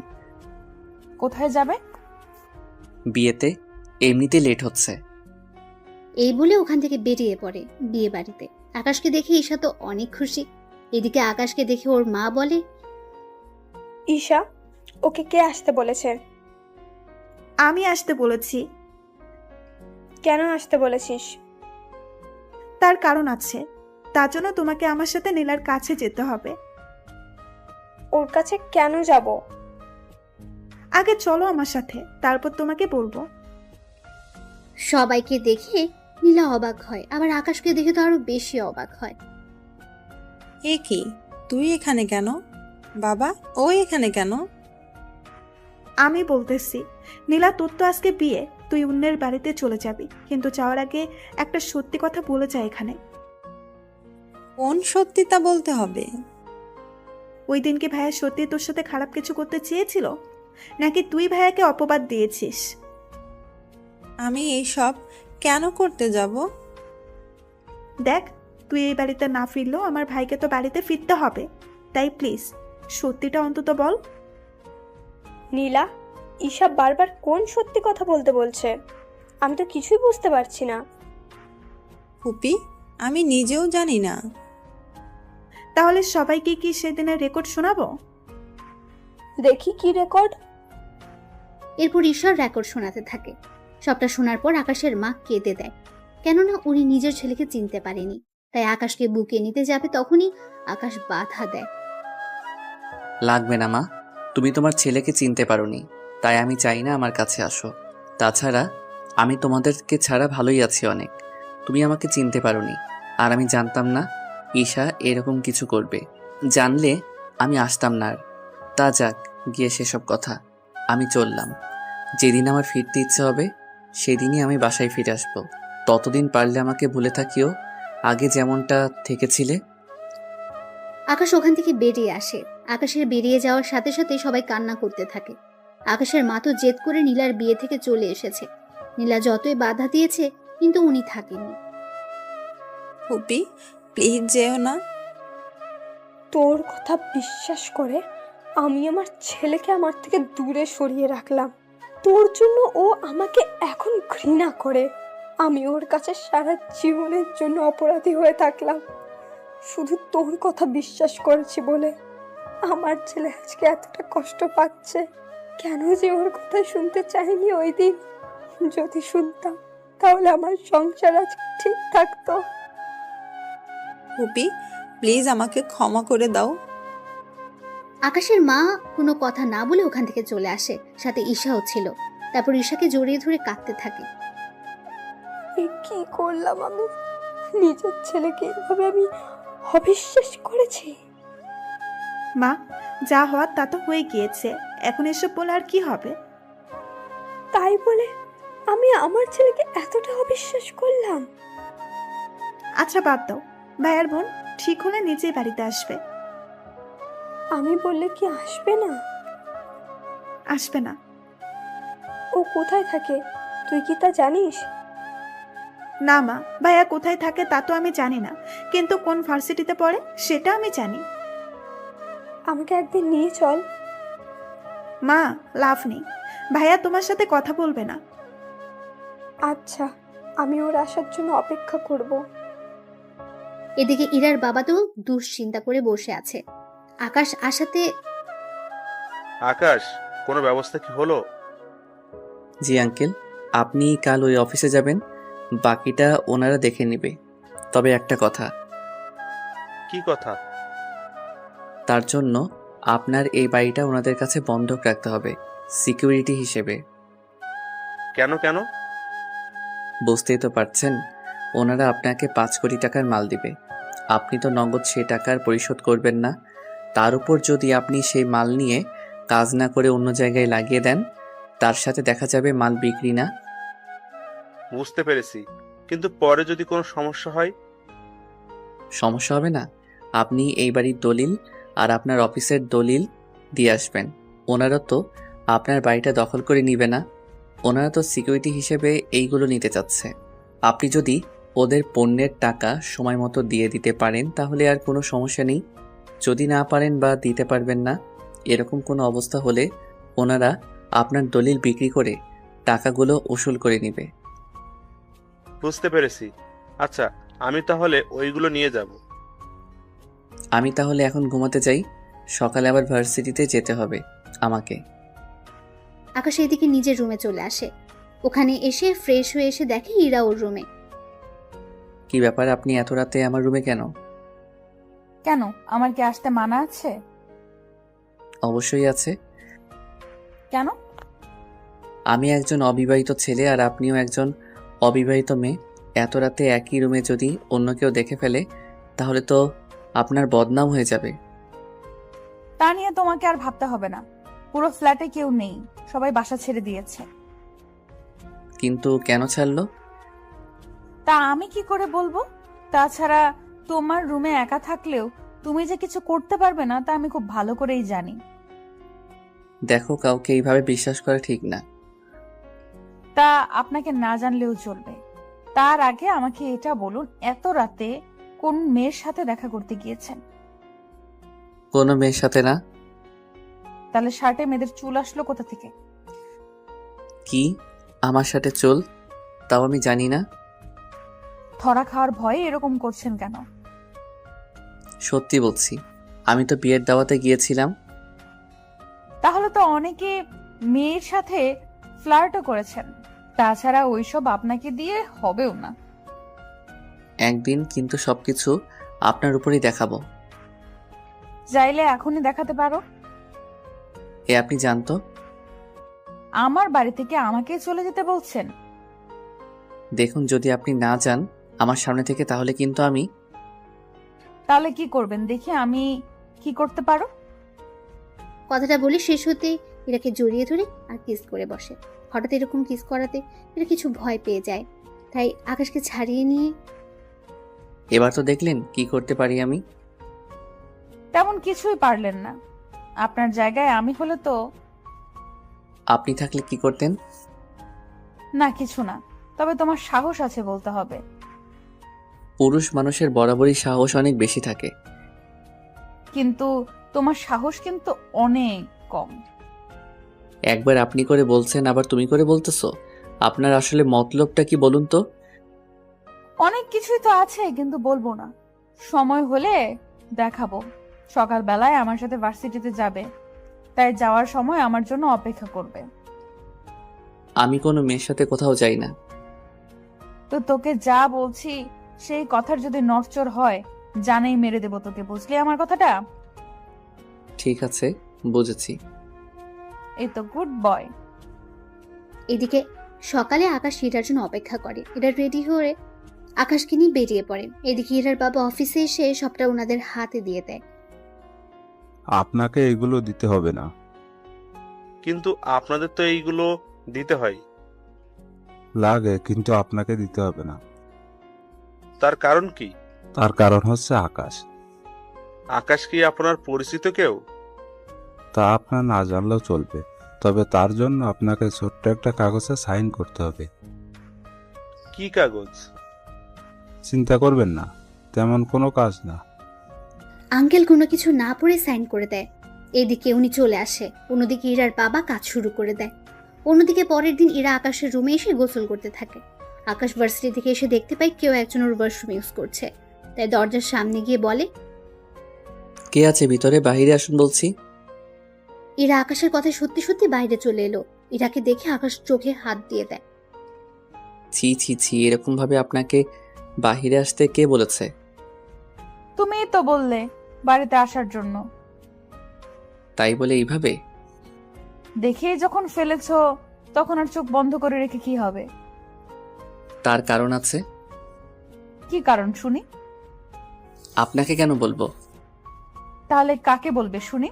কোথায় যাবে? বিয়েতে, এমনিতে লেট হচ্ছে। এই বলে ওখান থেকে বেরিয়ে পড়ে বিয়ে বাড়িতে। আকাশকে দেখে ঈশা তো অনেক খুশি। এদিকে আকাশকে দেখে ওর মা বলে, ঈশা, ওকে কে আসতে বলেছে? আমি আসতে বলেছি। কেন আসতে বলেছিস? তার কারণ আছে, তার জন্য তোমাকে আমার সাথে নীলার কাছে যেতে হবে। ওর কাছে কেন যাব? আগে চলো আমার সাথে, তারপর তোমাকে বলবো। সবাইকে দেখে নীলা অবাক হয়, আবার আকাশকে দেখে তো আরো বেশি অবাক হয়। এ কি, তুই এখানে কেন? বাবা, ও এখানে কেন? আমি বলতেছি, নীলা, তোর তো আজকে বিয়ে, তুই অন্যের বাড়িতে চলে যাবি, কিন্তু যাওয়ার আগে একটা সত্যি কথা বলে যা এখানে। কোন সত্যি তা বলতে হবে? ওই দিন কি ভাইয়া সত্যি তোর সাথে খারাপ কিছু করতে চেয়েছিল, নাকি তুই ভাইয়াকে অপবাদ দিয়েছিস? আমি এইসব কেন করতে যাব? দেখ, তুই এই বাড়িতে না ফিরলেও আমার ভাইকে তো বাড়িতে ফিরতে হবে। তাই প্লিজ সত্যিটা অন্তত বল। নীলা, ঈশা বারবার কোন সত্যি কথা বলতে বলছে? আমি তো কিছুই বুঝতে পারছি না। ফুপি, আমি নিজেও জানি না। তাহলে সবাইকে কি সেদিনের রেকর্ড শোনাবো? দেখি কি রেকর্ড। এরপর ঈশার রেকর্ড শোনাতে থাকে। সবটা শোনার পর আকাশের মা কেঁদে দেয়, কেননা উনি নিজের ছেলেকে চিনতে পারেনি। তাই আকাশকে বুকে নিতে যাবে, তখনই আকাশ বাধা দেয়। লাগবে না মা, তুমি তোমার ছেলেকে চিনতে পারোনি, তাই আমি চাই না আমার কাছে আসো। তাছাড়া আমি তোমাদেরকে ছাড়া ভালোই আছি অনেক। তুমি আমাকে চিনতে পারোনি, আর আমি জানতাম না ঈশা এরকম কিছু করবে। জানলে আমি আসতাম না। আর তা যাক গিয়ে সেসব কথা, আমি চললাম। যেদিন আমার ফিরতে ইচ্ছে হবে সেদিনই আমি বাসায় ফিরে আসবো। ততদিন পারলে আমাকে ভুলে থাকিও, আগে যেমনটা থেকেছিলে। আকাশ ওখান থেকে বেরিয়ে আসে। আকাশের বেরিয়ে যাওয়ার সাথে সাথে সবাই কান্না করতে থাকে। আকাশের মা তো জেদ করে নীলার বিয়ে থেকে চলে এসেছে। নীলা যতই বাধা দিয়েছে, কিন্তু উনি থাকেননি। ফুপি, প্লিজ যেও না। তোর কথা বিশ্বাস করে আমি আমার ছেলেকে আমার থেকে দূরে সরিয়ে রাখলাম। তোর জন্য ও আমাকে এখন ঘৃণা করে। আমি ওর কাছে সারা জীবনের জন্য অপরাধী হয়ে থাকলাম, শুধু তোর কথা বিশ্বাস করেছি বলে। আমার ছেলে আজকে এতটা কষ্ট পাচ্ছে, কেন যে ওর কথা শুনতে চাইনি ওই দিন। যদি শুনতাম তাহলে আমার সংসার আজকে ঠিক থাকতো। ফুপি, প্লিজ আমাকে ক্ষমা করে দাও। আকাশের মা কোনো কথা না বলে ওখান থেকে চলে আসে, সাথে ঈশাও ছিল। তারপর ঈশাকে জড়িয়ে ধরে কাঁদতে থাকে। কি করলাম আমি? নিজের ছেলেকে এভাবে আমি অবিশ্বাস করেছি। মা, যা হওয়ার তা তো হয়ে গিয়েছে, এখন এসব বলে আর কি হবে? তাই বলে আমি আমার ছেলেকে এতটা অবিশ্বাস করলাম? আচ্ছা বাদ দাও, ভাইয়ার বোন ঠিক হলে নিজেই বাড়িতে আসবে। আমি বললে কি আসবে না? আসবে না। ও কোথায় থাকে তুই কি তা জানিস? না মা, ভাইয়া কোথায় থাকে তা তো আমি জানি না, কিন্তু কোন ভার্সিটিতে পড়ে সেটা আমি জানি। আমাকে একদিন নিয়ে চল। মা, লাভ নেই, ভাইয়া তোমার সাথে কথা বলবে না। আচ্ছা, আমি ওর আসার জন্য অপেক্ষা করব। এদিকে ইরার বাবা তো দুশ্চিন্তা করে বসে আছে। আকাশ আসাতে, আকাশ, কোনো ব্যবস্থা কি হলো? জি আঙ্কেল, আপনি কাল ওই অফিসে যাবেন, বাকিটা ওনারা দেখে নেবে। তবে একটা কথা। কি কথা? তার জন্য আপনার এই বাড়িটা ওনাদের কাছে বন্ধক রাখতে হবে, সিকিউরিটি হিসেবে। কেন কেন? বুঝতেই তো পারছেন, ওনারা আপনাকে 5 কোটি টাকার মাল দিবে। আপনি তো নগদ সে টাকার পরিশোধ করবেন না। তার উপর যদি আপনি সেই মাল নিয়ে কাজ না করে অন্য জায়গায় লাগিয়ে দেন, তার সাথে দেখা যাবে মাল বিক্রি না। বুঝতে পেরেছি, কিন্তু পরে যদি কোনো সমস্যা হয়? সমস্যা হবে না। আপনি এই বাড়ির দলিল আর আপনার অফিসের দলিল দিয়ে আসবেন। ওনারা তো আপনার বাড়িটা দখল করে নিবে না, ওনারা তো সিকিউরিটি হিসেবে এইগুলো নিতে চাচ্ছে। আপনি যদি ওদের পণ্যের টাকা সময় মতো দিয়ে দিতে পারেন তাহলে আর কোনো সমস্যা নেই। যদি না পারেন বা দিতে পারবেন না, এরকম কোনো অবস্থা হলে ওনারা আপনার দলিল বিক্রি করে টাকাগুলো উসুল করে নেবে। বুঝতে পেরেছি। আচ্ছা, আমি তাহলে ওইগুলো নিয়ে যাব। আমি তাহলে এখন ঘুমাতে যাই, সকালে আবার ভার্সিটিতে যেতে হবে আমাকে। আকাশ এদিকে নিজের রুমে চলে আসে। ওখানে এসে ফ্রেশ হয়ে এসে দেখে ইরা ওর রুমে। কি ব্যাপার, আপনি এত রাতে আমার রুমে কেন? কেন, আমার কি আসতে মানা আছে? অবশ্যই আছে। কেন? আমি একজন অবিবাহিত ছেলে আর আপনিও একজন অবিবাহিত মেয়ে। এত রাতে একই রুমে যদি অন্য কেউ দেখে ফেলে তাহলে তো আপনার বদনাম হয়ে যাবে। তা নিয়ে তোমাকে আর ভাবতে হবে না, পুরো ফ্ল্যাটে কেউ নেই, সবাই বাসা ছেড়ে দিয়েছে। কিন্তু কেন ছাড়লো? তা আমি কি করে বলবো? তাছাড়া তোমার রুমে একা থাকলেও তুমি যে কিছু করতে পারবে না তা আমি খুব ভালো করেই জানি। দেখো, কাউকে এইভাবে বিশ্বাস করা ঠিক না। তা আপনাকে না জানলেও চলবে। তার আগে আমাকে এটা বলুন, এত রাতে কোন মেয়ের সাথে দেখা করতে গিয়েছেন? কোনো মেয়ের সাথে না। তাহলে শার্টে মেয়েদের চুল আসলো কোথা থেকে? কি আমার সাথে চুল? তাও আমি জানি না। ধরা খাওয়ার ভয়ে এরকম করছেন কেন? সত্যি বলছি, আমি তো বিয়ের দাওয়াতে গিয়েছিলাম। তাহলে তো অনেকে মেয়ের সাথে ফ্লার্টও করেছেন। তাছাড়া ওইসব আপনাকে দিয়ে হবেও না। একদিন কিন্তু সবকিছু আপনার উপরই দেখাবো। চাইলে এখনই দেখাতে পারো। এ আপনি জানতো? আমার বাড়ি থেকে আমাকে চলে যেতে বলছেন? দেখুন, যদি আপনি না যান আমার সামনে থেকে, তাহলে কিন্তু আমি। তাহলে কি করবেন দেখি আমি কি করতে পারো। কথাটা বলে শেষ হতে এরাকে জড়িয়ে ধরে আর কিস করে বসে। হঠাৎ এরকম কিস করাতে এরা কিছু ভয় পেয়ে যায়, তাই আকাশকে ছাড়িয়ে নিয়ে এবার তো দেখলেন কি করতে পারি আমি। তেমন কিছুই পারলেন না। আপনার জায়গায় আমি হলে তো। আপনি থাকলে কি করতেন? না, কিছু না। তবে তোমার সাহস আছে বলতে হবে। পুরুষ মানুষের বরাবরই সাহস অনেক বেশি থাকে। কিন্তু তোমার সাহস কিন্তু অনেক কম। একবার আপনি করে বলছেন, আবার তুমি করে বলতেছো। আপনার আসলে মতলবটা কি বলুন তো? অনেক কিছুই তো আছে, কিন্তু বলবো না। সময় হলে দেখাবো। সকালবেলায় আমার সাথে ভার্সিটিতে যাবে, তাই যাওয়ার সময় আমার জন্য অপেক্ষা করবে। আমি কোনো মেয়ের সাথে কোথাও যাই না। তো তোকে যা বলছি সেই কথার যদি নড়চড় হয়, জানেই মেরে দেবো তোকে, বুঝলি আমার কথাটা? ঠিক আছে, বুঝেছি। এই তো গুড বয়। এদিকে সকালে আকাশ ইরার জন্য অপেক্ষা করে। এরা রেডি হয়ে আকাশকে নিয়ে বেরিয়ে পড়ে। এদিকে ইরার বাবা অফিসে এসে সবটা ওনাদের হাতে দিয়ে দেয়। আপনাকে এগুলো দিতে হবে না। কিন্তু আপনাদের তো এইগুলো দিতে হয়। লাগে, কিন্তু আপনাকে দিতে হবে না। তার কারণ কি? তার কারণ হচ্ছে আকাশ। আকাশ কি আপনার পরিচিত কেউ? তা আপনার না জানলেও চলবে, তবে তার জন্য আপনাকে ছোট্ট একটা কাগজে সাইন করতে হবে। কি কাগজ? চিন্তা করবেন না, তেমন কোনো কাজ না। আঙ্কেল কোনো কিছু না পড়ে সাইন করে দেয়। এদিকে উনি চলে আসে, অন্যদিকে ইরার বাবা কাজ শুরু করে দেয়। অন্যদিকে পরের দিন ইরা আকাশের রুমে এসে গোসল করতে থাকে। আকাশ ভার্সিটি থেকে এসে দেখতে পায় কেউ একজন ওর ওয়াশরুম ইউজ করছে, তাই দরজার সামনে গিয়ে বলে, কে আছে ভিতরে? বাইরে আসুন বলছি। ইরা আকাশের কথা সত্যি সত্যি বাইরে চলে এলো। ইরাকে দেখে আকাশ চোখে হাত দিয়ে দেয়। ছি ছি ছি, এরকম ভাবে আপনাকে বাহিরে আসতে কে বলেছে? তুমি তো বললে বাড়িতে আসার জন্য। তাই বলে এইভাবে? দেখেই যখন ফেলেছো তখন আর চোখ বন্ধ করে রেখে কি হবে? তার কারণ আছে। কি কারণ শুনি? আপনাকে কেন বলবো? তাহলে কাকে বলবে শুনি?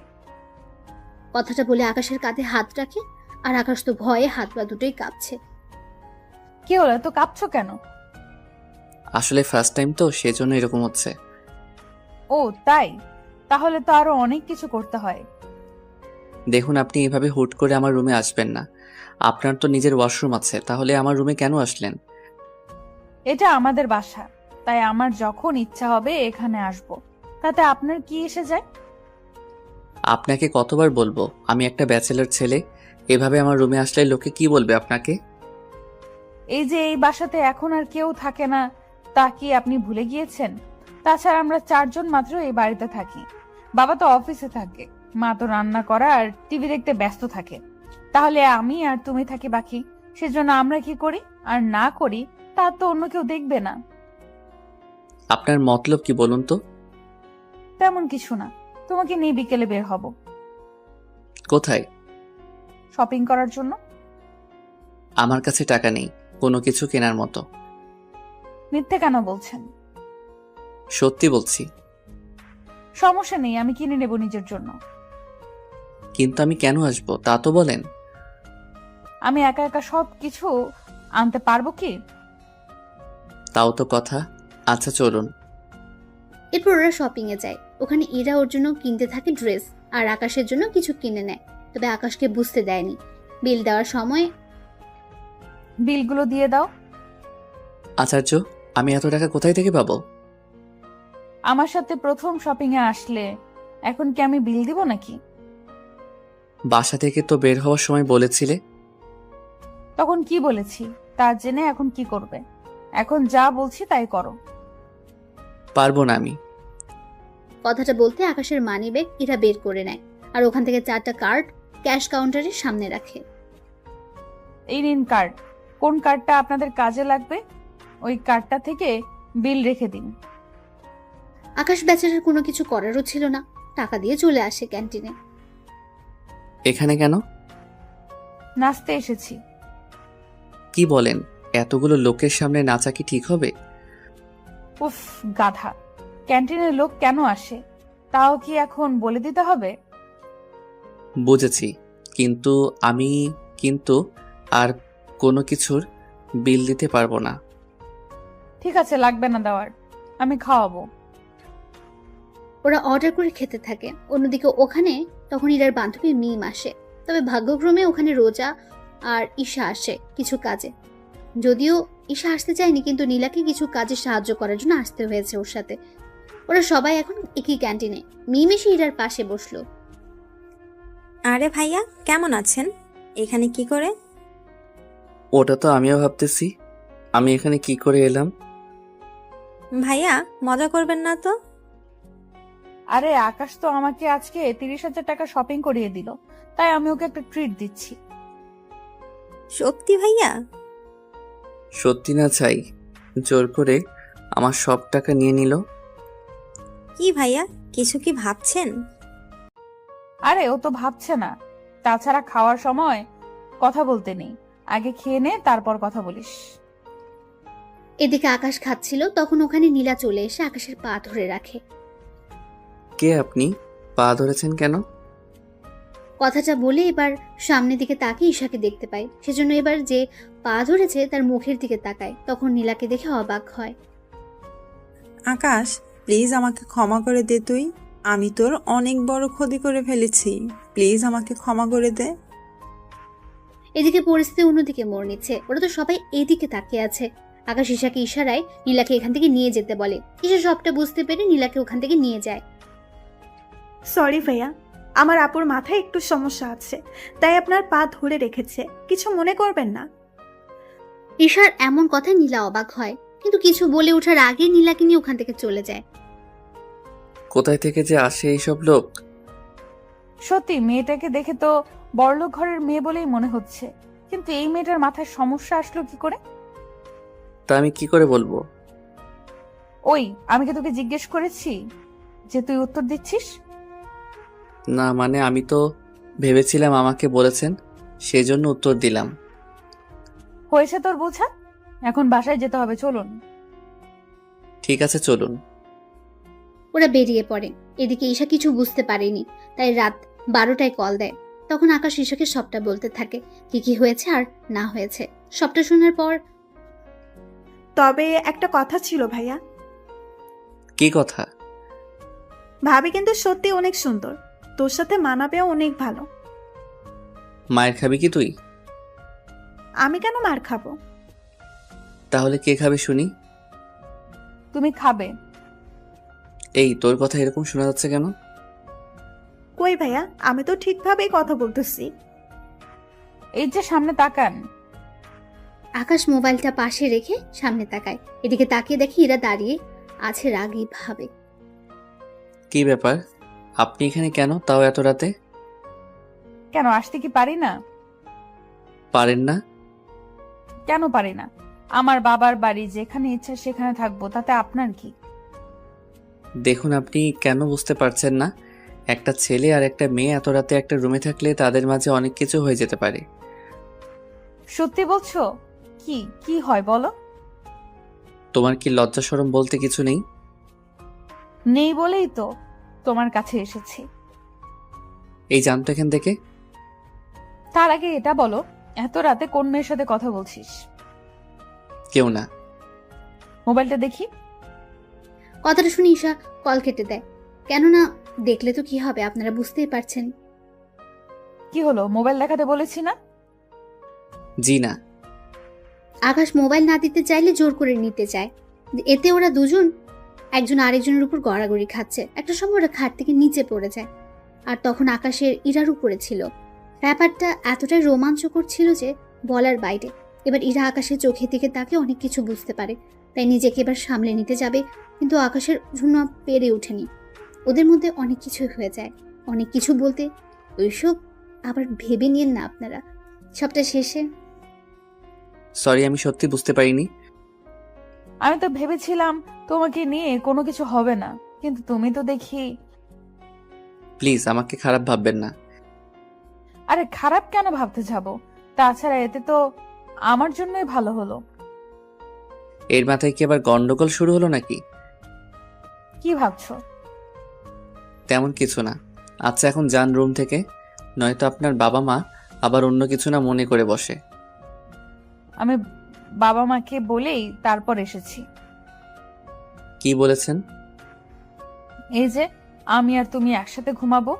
কথাটা বলে আকাশের কাঁধে হাত রাখে, আর আকাশ তো ভয়ে হাত পা দুটোই কাঁপছে। কি হলো, তো কাঁপছো কেন? আসলে ফার্স্ট টাইম তো, সেজন্য এরকম হচ্ছে। ও তাই? তাহলে তো আরো অনেক কিছু করতে হয়। দেখুন, আপনি এভাবে হুট করে আমার রুমে আসবেন না। আপনার তো নিজের ওয়াশরুম আছে, তাহলে আমার রুমে কেন আসলেন? এটা আমাদের বাসা, তাই আমার যখন ইচ্ছা হবে এখানে আসব। তাতে আপনার কি এসে যায়? আপনাকে কতবার বলবো আমি একটা ব্যাচেলর ছেলে? এভাবে আমার রুমে আসলে লোকে কি বলবে আপনাকে? এই যে এই বাসাতে এখন আর কেউ থাকে না, তা কি আপনি ভুলে গিয়েছেন? তাছাড়া আমরা 4 জন মাত্র এই বাড়িতে থাকি। বাবা তো অফিসে থাকে, মা তো রান্না করা আর টিভি দেখতে ব্যস্ত থাকে। তাহলে আমি আর তুমি থাকি বাকি। সেজন্য আমরা কি করি আর না করি তা তো অন্য কেউ দেখবে না। আপনার মতলব কি বলুন তো? তেমন কিছু না, তোমাকে নিয়ে বিকেলে বের হব। কোথায়? শপিং করার জন্য। আমার কাছে টাকা নেই কোনো কিছু কেনার মতো। মিথ্যে কেন বলছেন? সত্যি বলছি। সমস্যা নেই, আমি কিনে নেব নিজের জন্য। কিন্তু আমি কেন আসবো তা তো বলেন। আমি একা একা সব কিছু আনতে পারবো কি? তাও তো কথা। আচ্ছা চলুন। এরপর ওরা শপিং এ যায়। ওখানে ইরা ওর জন্য কিনতে থাকে ড্রেস, আর আকাশের জন্য কিছু কিনে নেয়। তবে আকাশকে বুঝতে দেয়নি। বিল দেওয়ার সময় বিলগুলো দিয়ে দাও। আচার্য, আমি এত টাকা কোথায় থেকে পাবো? আমার সাথে প্রথম শপিং এ আসলে, এখন কি আমি বিল দিব নাকি? বাসা থেকে তো বের হওয়ার সময় বলেছিলে। তখন কি বলেছি তা জেনে এখন কি করবে? এখন যা বলছি তাই করো। পারবো না আমি। কথাটা বলতে আকাশের মানিব্যাগ ইরা বের করে নেয় আর ওখান থেকে 4টা কার্ড ক্যাশ কাউন্টারের সামনে রাখে। এই নিন কার্ড। কোন কার্ডটা আপনাদের কাজে লাগবে ওই কার্ডটা থেকে বিল রেখে দিন। আকাশ বেচারার কোনো কিছু করারও ছিল না, টাকা দিয়ে চলে আসে ক্যান্টিনে। এখানে কেন? নাচতে এসেছি। কি বলেন? এতগুলো লোকের সামনে নাচা কি ঠিক হবে? উফ গাধা, ক্যান্টিনের লোক কেন আসে তাও কি এখন বলে দিতে হবে? বুঝেছি, কিন্তু আমি আর কোনো কিছুর বিল দিতে পারবো না। ঠিক আছে, লাগবে না দেওয়ার, আমি খাওয়াবো। ওরা অর্ডার করে খেতে থাকে। অন্যদিকে ওখানে তখন ইরার বান্ধবী মিম আসে। তবে ভাগ্যক্রমে ওখানে রোজা আর ঈশা আসে কিছু কাজে। যদিও ঈশা আসতে চায়নি, কিন্তু নীলাকে কিছু কাজে সাহায্য করার জন্য আসতে হয়েছে ওর সাথে। ওরা সবাই এখন একই ক্যান্টিনে। মিম এসে ইরার পাশে বসলো। আরে ভাইয়া, কেমন আছেন? এখানে কি করে? ওটা তো আমিও ভাবতেছি, আমি এখানে কি করে এলাম। ভাইয়া, মজা করবেন না তো? আরে আকাশ তো আমাকে আজকে 30,000 টাকা শপিং করিয়ে দিল, তাই আমি ওকে একটা ট্রিট দিচ্ছি। সত্যি ভাইয়া? সত্যি না চাই, জোর করে আমার সব টাকা নিয়ে নিল। কি ভাইয়া, কিছু কি ভাবছেন? আরে ও তো ভাবছে না। তাছাড়া খাওয়ার সময় কথা বলতে নেই, আগে খেয়ে নে তারপর কথা বলিস। এদিকে আকাশ খাচ্ছিল, তখন ওখানে নীলা চলে এসে আকাশের পা ধরে রাখে। কে আপনি? পা ধরেছেন কেন? কথাটা বলে এবার সামনের দিকে তাকিয়ে ঈশাকে দেখতে পায়। সেজন্য এবার যে পা ধরেছে তার মুখের দিকে তাকায়। তখন নীলাকে দেখে অবাক হয়। আকাশ, প্লিজ আমাকে ক্ষমা করে দে তুই। আমি তোর অনেক বড় ক্ষতি করে ফেলেছি, প্লিজ আমাকে ক্ষমা করে দে। এদিকে পরিস্থিতি অন্যদিকে মোড় নিচ্ছে। ওরা তো সবাই এদিকে তাকিয়ে আছে। আকাশ ঈশাকে ইশারায় নীলাকে এখান থেকে নিয়ে যেতে বলে। ঈশা সবটা বুঝতে পেরে নীলাকে ওখান থেকে নিয়ে যায়। সরি ভাইয়া, আমার আপুর মাথায় একটু সমস্যা আছে, তাই আপনার পা ধরে রেখেছে, কিছু মনে করবেন না। ঈশার এমন কথায় নীলা অবাক হয়, কিন্তু কিছু বলে ওঠার আগে নীলাকে নিয়ে ওখান থেকে চলে যায়। কোথায় থেকে যে আসে এইসব লোক। সত্যি মেয়েটাকে দেখে তো বড়লোক ঘরের মেয়ে বলেই মনে হচ্ছে, কিন্তু এই মেয়েটার মাথায় সমস্যা আসলো কি করে? তা আমি কি করে বলবো? ওই, আমি কি তোকে জিজ্ঞেস করেছি যে তুই উত্তর দিচ্ছিস? না মানে আমি তো ভেবেছিলাম আমাকে বলেছেন, সেজন্য উত্তর দিলাম। হয়েছে তোর বোঝা, এখন বাসায় যেতে হবে, চলুন। ঠিক আছে চলুন। ওরা বেরিয়ে পড়ে। এদিকে ঈশা কিছু বুঝতে পারেনি, তাই রাত 12টায় কল দেয়। তখন আকাশ ঈশাকে সবটা বলতে থাকে, কি কি হয়েছে আর না হয়েছে। সবটা শোনার পর, তবে একটা কথা ছিল ভাইয়া। কি কথা? ভাবি কিন্তু সত্যি অনেক সুন্দর, তোর সাথে মানাবেও অনেক ভালো। মায়ের খাবি কি তুই? আমি কেন মার খাবো? তাহলে কে খাবে শুনি? তুমি খাবে। এই তোর কথা এরকম শোনা যাচ্ছে কেন? কই ভাইয়া, আমি তো ঠিকভাবেই কথা বলতেছি। এই যে সামনে তাকান। আকাশ মোবাইলটা পাশে রেখে সামনে তাকায়। এদিকে তাকিয়ে দেখে ইরা দাঁড়িয়ে আছে রাগী ভাবে। কি ব্যাপার, আপনি এখানে কেন, তাও এত রাতে? কেন, আসতে কি পারি না? পারেন না? কেন পারি না? আমার বাবার বাড়ি, যেখানে ইচ্ছা সেখানে থাকবো, তাতে আপনার কি? দেখুন, আপনি কেন বুঝতে পারছেন না? একটা ছেলে আর একটা মেয়ে এত রাতে একটা রুমে থাকলে তাদের মাঝে অনেক কিছু হয়ে যেতে পারে। সত্যি বলছো? কি কি হয় বলো? তোমার কি লজ্জা শরম বলতে কিছু নেই? নেই বলেই তো তোমার কাছে এসেছি। এই জানতো এখান থেকে? তার আগে এটা বলো, এত রাতে কোন মেয়ের সাথে কথা বলছিস? কেউ না। মোবাইলটা দেখি। কথাটা শুনে ঈশা কল কেটে দেয়। কেননা দেখলে তো কি হবে, আপনারা বুঝতেই পারছেন। কি হলো, মোবাইল দেখাতে বলেছি না? জি না। আকাশ মোবাইল না দিতে চাইলে জোর করে নিতে চায়। এতে ওরা দুজন একজন আরেকজনের উপর গড়াগড়ি খাচ্ছে। একটা সময় ওরা খাট থেকে নিচে পড়ে যায়। আর তখন আকাশের ইরার উপরে ছিল। ব্যাপারটা এতটাই রোমাঞ্চকর ছিল যে বলার বাইরে। এবার ইরা আকাশের চোখের দিকে তাকে অনেক কিছু বুঝতে পারে, তাই নিজেকে এবার সামলে নিতে যাবে, কিন্তু আকাশের জন্য পেরে ওঠেনি। ওদের মধ্যে অনেক কিছু হয়ে যায়। অনেক কিছু বলতে ওইসব আবার ভেবে নিয়েন না আপনারা। সবটা শেষে সরি, আমি সত্যি বুঝতে পারিনি। আমি তো ভেবেছিলাম তোমাকে নিয়ে কোনো কিছু হবে না, কিন্তু তুমি তো দেখি। প্লিজ আমাকে খারাপ ভাববেন না। আরে খারাপ কেন ভাবতে যাব? তাছাড়া এতে তো আমার জন্যই ভালো হলো। এর মাথায় কি আবার গন্ডগোল শুরু হলো নাকি? কি ভাবছো? তেমন কিছু না। আচ্ছা এখন যান রুম থেকে, নয়তো আপনার বাবা মা আবার অন্য কিছু না মনে করে বসে। আমি বাবা মাকে বলেই তারপর এসেছি। কি বলেছেন? এই যে আমি আর তুমি একসাথে ঘুমাবো।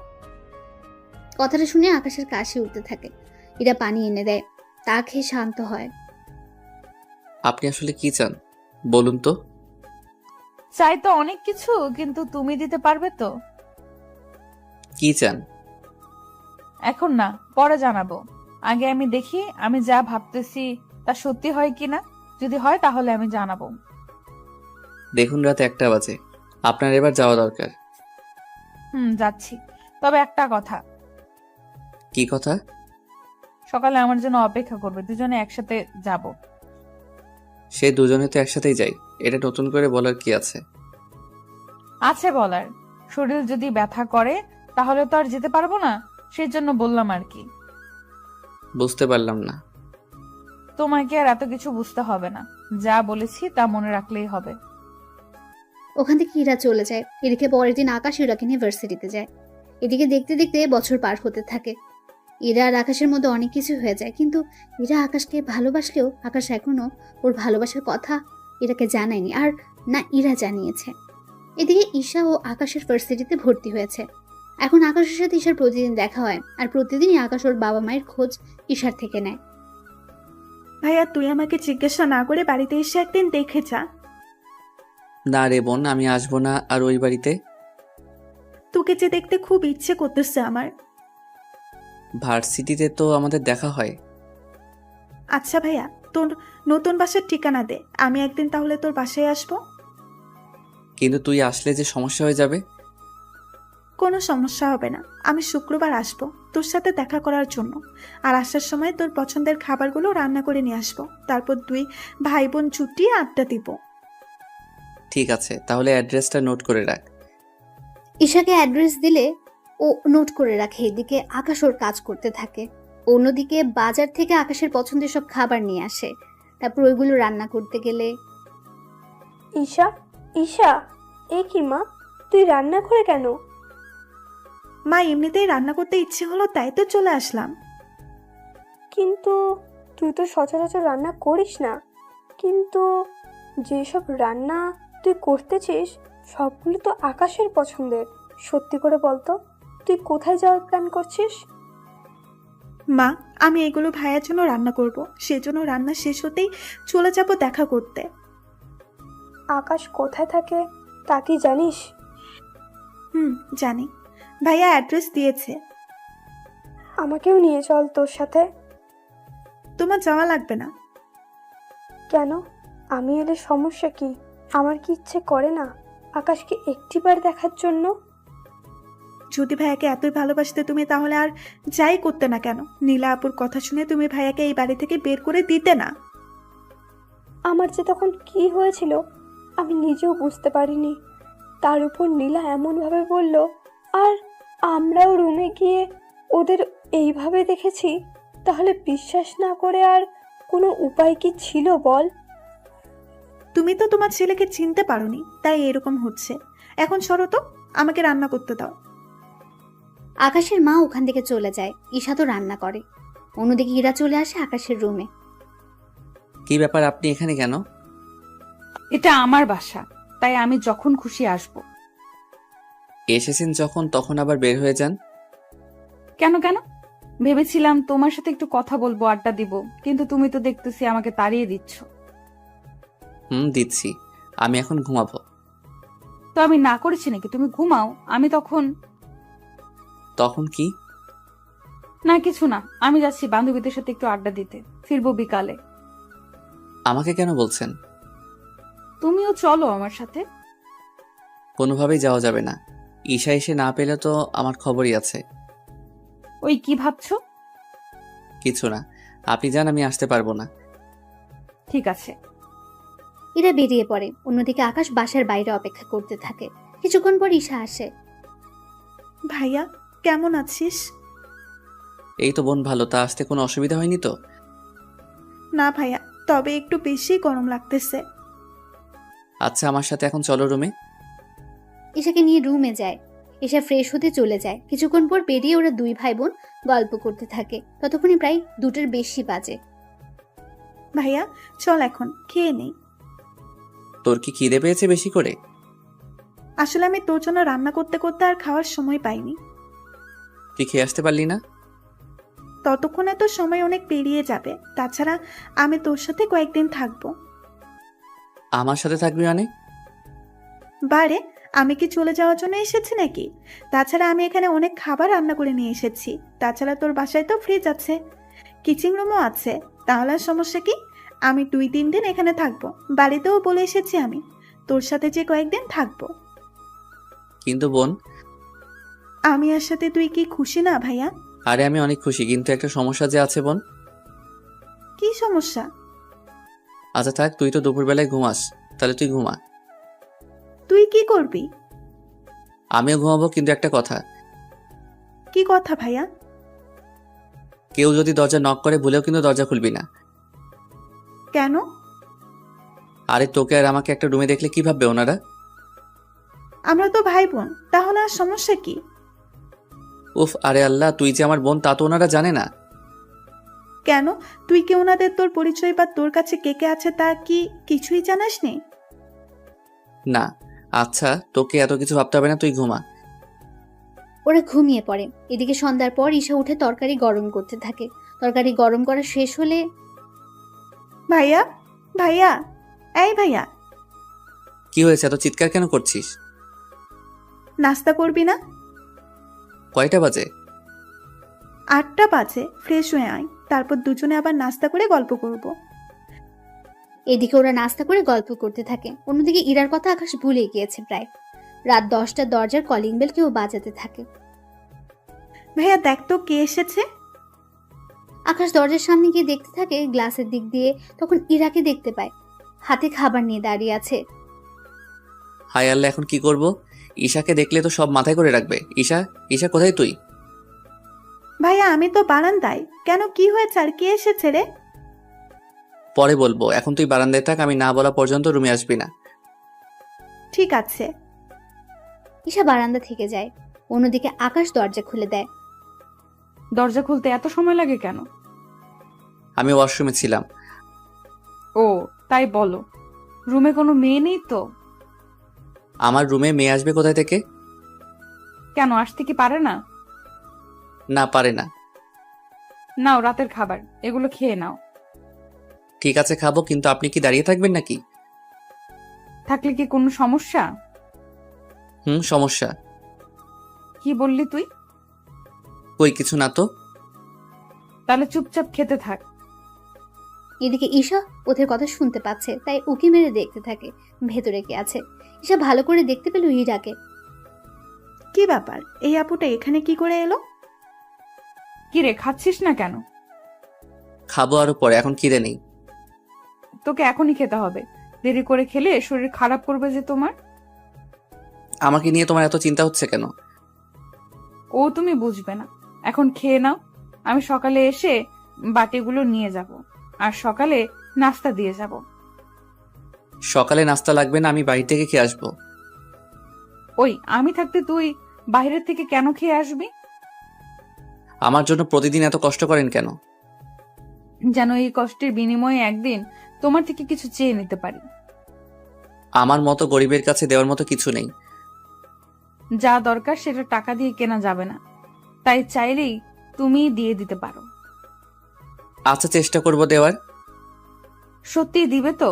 কথাটা শুনে আকাশের কাশি উঠতে থাকে। ইরা পানি এনে দেয়, তা খেয়ে শান্ত হয়। আপনি আসলে কি চান বলুন তো? চাই তো অনেক কিছু, কিন্তু তুমি দিতে পারবে তো? কি চান? এখন না, পরে জানাবো। আগে আমি দেখি আমি যা ভাবতেছি তা সত্যি হয় কিনা। যদি হয় তাহলে আমি জানাবো। দেখুন রাত 1টা বাজে, আপনার এবার যাওয়া দরকার। যাচ্ছি। তবে একটা কথা। কি কথা? সকালে আমার জন্য অপেক্ষা করবে, দুজনে একসাথে যাব। সে দুজনে তো একসাথেই যাই, এটা নতুন করে বলার কি আছে? আছে বলার। শরীর যদি ব্যথা করে তাহলে তো আর যেতে পারবো না, সেজন্য বললাম আর কি। বুঝতে পারলাম না। তোমাকে আর এত কিছু বুঝতে হবে না, যা বলেছি তা মনে রাখলেই হবে। ওখান থেকে ইরা চলে যায়। এদিকে পরের দিন আকাশ ইরাকে নিয়ে ভার্সিটিতে যায়। এদিকে দেখতে দেখতে বছর পার হতে থাকে। ইরা আর আকাশের মধ্যে অনেক কিছু হয়ে যায়, কিন্তু ইরা আকাশকে ভালোবাসলেও আকাশ এখনো ওর ভালোবাসার কথা ইরাকে জানায়নি, আর না ইরা জানিয়েছে। এদিকে ঈশা ও আকাশের ভার্সিটিতে ভর্তি হয়েছে। এখন আকাশের সাথে ঈশার প্রতিদিন দেখা হয়, আর প্রতিদিনই আকাশ ওর বাবা মায়ের খোঁজ ঈশার থেকে নেয়। ভাইয়া তুই আমাকে জিজ্ঞাসা না করে বাড়িতে এসে একদিন দেখে যা। না রে বোন, আমি আসবো না আর ওই বাড়িতে। তোকে যে দেখতে খুব ইচ্ছে করতেছে আমার। ভার্সিটিতে তো আমাদের দেখা হয়। আচ্ছা ভাইয়া, তোর নতুন বাসার ঠিকানা দে, আমি একদিন তাহলে তোর বাসায় আসবো। কিন্তু তুই আসলে যে সমস্যা হয়ে যাবে। কোনো সমস্যা হবে না, আমি শুক্রবার আসবো তোর সাথে দেখা করার জন্য। আর আসার সময় তোর পছন্দের খাবারগুলো রান্না করে নিয়ে আসবো। তারপর দুই ভাই বোন চুটিয়ে আড্ডা দিব। ঠিক আছে, তাহলে অ্যাড্রেসটা নোট করে রাখ। ঈশাকে অ্যাড্রেস দিলে ও নোট করে রাখে। এদিকে আকাশ ওর কাজ করতে থাকে। অন্যদিকে বাজার থেকে আকাশের পছন্দের সব খাবার নিয়ে আসে। তারপর ওইগুলো রান্না করতে গেলে ঈশা, ঈশা, এ কি মা, তুই রান্না করে কেন? মা এমনিতেই রান্না করতে ইচ্ছে হলো, তাই তো চলে আসলাম। কিন্তু তুই তো সচরাচর রান্না করিস না। কিন্তু যেসব রান্না তুই করতেছিস সবগুলো তো আকাশের পছন্দের। সত্যি করে বলতো, তুই কোথায় যাওয়ার প্ল্যান করছিস? মা আমি এগুলো ভাইয়ার জন্য রান্না করব, সেজন্য রান্না শেষ হতেই চলে যাব দেখা করতে। আকাশ কোথায় থাকে তা কি জানিস? জানি। ভাইয়া অ্যাড্রেস দিয়েছে। আমাকেও নিয়ে চল তোর সাথে। তোমার যাওয়া লাগবে না। কেন? আমি এলে সমস্যা কি? আমার কি ইচ্ছে করে না আকাশকে একটিবার দেখার জন্য? যদি ভাইয়াকে এতই ভালোবাসতে তুমি, তাহলে আর যাই করতে না কেন। নীলা আপুর কথা শুনে তুমি ভাইয়াকে এই বাড়ি থেকে বের করে দিতে না। আমার যে তখন কি হয়েছিল আমি নিজেও বুঝতে পারিনি। তার উপর নীলা এমনভাবে বলল, আর আমরাও রুমে গিয়ে ওদের এইভাবে দেখেছি। তাহলে বিশ্বাস না করে আর কোনো উপায় কি ছিল বল? তুমি তো তোমার ছেলেকে চিনতে পারোনি, তাই এরকম হচ্ছে। এখন সরো তো, আমাকে রান্না করতে দাও। আকাশের মা ওখান থেকে চলে যায়। ঈশা তো রান্না করে। অন্যদিকে ইরা চলে আসে আকাশের রুমে। কি ব্যাপার, আপনি এখানে কেন? এটা আমার বাসা, তাই আমি যখন খুশি আসব। এসেছেন যখন, তখন আবার বের হয়ে যান। কেন কেন? ভেবেছিলাম তোমার সাথে একটু কথা বলবো, আড্ডা দিব, কিন্তু তুমি তো দেখতেছি আমাকে তাড়িয়ে দিচ্ছ। দিচ্ছি। আমি এখন ঘুমাবো। তো আমি না করেছি নাকি? তুমি ঘুমাও, আমি তখন কি? না কিছু না, আমি যাচ্ছি বান্ধবীদের সাথে একটু আড্ডা দিতে, ফিরবো বিকালে। আমাকে কেন বলছেন? তুমিও চলো আমার সাথে। কোনোভাবেই যাওয়া যাবে না। ঈশা এসে না পেলে তো আমার খবরই আছে। ওই কি ভাবছো? কিছু না, আপনি যান, আমি আসতে পারবো না। ঠিক আছে। এরা বেরিয়ে পড়ে। অন্যদিকে আকাশ বাসার বাইরে অপেক্ষা করতে থাকে। কিছুক্ষণ পর ঈশা আসে। ভাইয়া কেমন আছিস? এই তো বোন ভালো। তা আসতে কোনো অসুবিধা হয়নি তো? না ভাইয়া, তবে একটু বেশি গরম লাগতেছে। আচ্ছা, আমার সাথে এখন চলো রুমে। ঈশাকে নিয়ে রুমে যায়। ঈশা ফ্রেশ হতে চলে যায়। কিছুক্ষণ পর বেরিয়ে ওরা দুই ভাই বোন গল্প করতে থাকে। ততক্ষণে প্রায় 2টার বেশি বাজে। ভাইয়া চল এখন খেয়ে নেই। তোর কি খিদে পেয়েছে বেশি করে? আসলে আমি তোর জন্য রান্না করতে করতে আর খাওয়ার সময় পাইনি। তুই খেয়ে আসতে পারলি না? ততক্ষণে তো সময় অনেক পেরিয়ে যাবে। তাছাড়া আমি তোর সাথে কয়েকদিন থাকবো। আমার সাথে থাকবি মানে? বারে, আমি কি চলে যাওয়ার জন্য এসেছি নাকি? তাছাড়া আমি এখানে অনেক খাবার রান্না করে নিয়ে এসেছি। তাছাড়া তোর বাসায় তো ফ্রিজ আছে, কিচেন রুমও আছে। তাহলে আর সমস্যা কি? আমি 2-3 দিন এখানে থাকবো। বাড়িতেও বলে এসেছি আমি তোর সাথে যে কয়েকদিন থাকবো। কিন্তু বোন। আমি আর সাথে তুই কি খুশি না ভাইয়া? আরে আমি অনেক খুশি, কিন্তু একটা সমস্যা যে আছে বোন। কি সমস্যা? আচ্ছা থাক, তুই তো দুপুরবেলায় ঘুমাস, তাহলে তুই ঘুমা। তুই কি করবি? আমিও ঘুমাবো, কিন্তু একটা কথা। কি কথা ভাইয়া? কেউ যদি দরজা নক করে ভুলেও কিন্তু দরজা খুলবি না। কেন? আরে তোকে আর আমাকে একটা রুমে দেখলে কি ভাববে ওনারা? আমরা তো ভাই বোন, তাহলে আর সমস্যা কি? উফ, আরে আল্লাহ, তুই যে আমার বোন তা তো ওনারা জানে না। কেন? তুই কি ওনাদের তোর পরিচয় বা তোর কাছে কে কে আছে তা কি কিছুই জানাস নি? না। আচ্ছা, তোকে এত কিছু ভাবতে হবে না, তুই ঘুমা। ওরা ঘুমিয়ে পড়ে। এদিকে সন্ধ্যার পর ঈশা উঠে তরকারি গরম করতে থাকে। তরকারি গরম করা শেষ হলে, ভাইয়া, ভাইয়া, এই ভাইয়া, কি হয়েছে, এত চিৎকার কেন করছিস? নাস্তা করবি না? কয়টা বাজে? 8টা বাজে। ফ্রেশ হয়ে আয়, তারপর দুজনে আবার নাস্তা করে গল্প করব। এদিকে ওরা নাস্তা করে গল্প করতে থাকে। অন্যদিকে ইরার কথা আকাশ ভুলে গিয়েছে প্রায়। রাত 10টা দরজার কলিং বেল কেউ বাজাতে থাকে। ভাইয়া দেখ তো কে এসেছে। আকাশ দরজার সামনে গিয়ে দেখতে থাকে গ্লাসের দিক দিয়ে। তখন ইরাকে দেখতে পায়, হাতে খাবার নিয়ে দাঁড়িয়ে আছে। হায় আল্লাহ, এখন কি করব? ঈশাকে দেখলে তো সব মাথায় করে রাখবে। ঈশা, ঈশা কোথায় তুই? ভাইয়া আমি তো বারান্দায়। কেন, কি হয়েছে আর কে এসেছে রে? পরে বলবো, এখন তুই বারান্দায় থাক, আমি না বলা পর্যন্ত রুমে আসবি না। ঠিক আছে। ঈশা বারান্দা থেকে যায়। অন্যদিকে আকাশ দরজা খুলে দেয়। দরজা খুলতে এত সময় লাগে কেন? আমি ওয়াশরুমে ছিলাম। ও তাই বলো। রুমে কোনো মেয়ে নেই তো? আমার রুমে মেয়ে আসবে কোথায় থেকে? কেন, আসতে কি পারে না? না, পারে না। নাও রাতের খাবার, এগুলো খেয়ে নাও। ঠিক আছে, খাবো, কিন্তু আপনি কি দাঁড়িয়ে থাকবেন নাকি? থাকলে কি কোনো সমস্যা? সমস্যা। কি বললি তুই? কই কিছু না তো। তাহলে চুপচাপ খেতে থাক। এদিকে ঈশা ওদের কথা শুনতে পাচ্ছে, তাই উকি মেরে দেখতে থাকে ভেতরে কে আছে। ঈশা ভালো করে দেখতে পেল ইরাকে। কি ব্যাপার, এই আপুটা এখানে কি করে এলো? কি রে, খাচ্ছিস না কেন? খাবো আরো পরে, এখন খিদে নেই। তোকে এখনই খেতে হবে। দেরি করে খেলে শরীর খারাপ করবে যে তোমার। আমাকে নিয়ে তোমার এত চিন্তা হচ্ছে কেন? ও তুমি বুঝবে না। এখন খেয়ে নাও, আমি সকালে এসে বাটিগুলো নিয়ে যাব, আর সকালে নাস্তা দিয়ে যাব। সকালে নাস্তা লাগবে না, আমি বাড়ি থেকে খেয়ে আসবো। ওই আমি থাকতে তুই বাইরের থেকে কেন খেয়ে আসবি? আমার জন্য প্রতিদিন এত কষ্ট করেন কেন? যেন এই কষ্টের বিনিময়ে একদিন তোমার থেকে কিছু চেয়ে নিতে পারি। আমার মতো গরিবের কাছে দেওয়ার মতো কিছু নেই। যা দরকার সেটা টাকা দিয়ে কেনা যাবে না, তাই চাইলেই তুমি দিয়ে দিতে পারো। আচ্ছা, চেষ্টা করব দেওয়ার। সত্যি দিবে তো?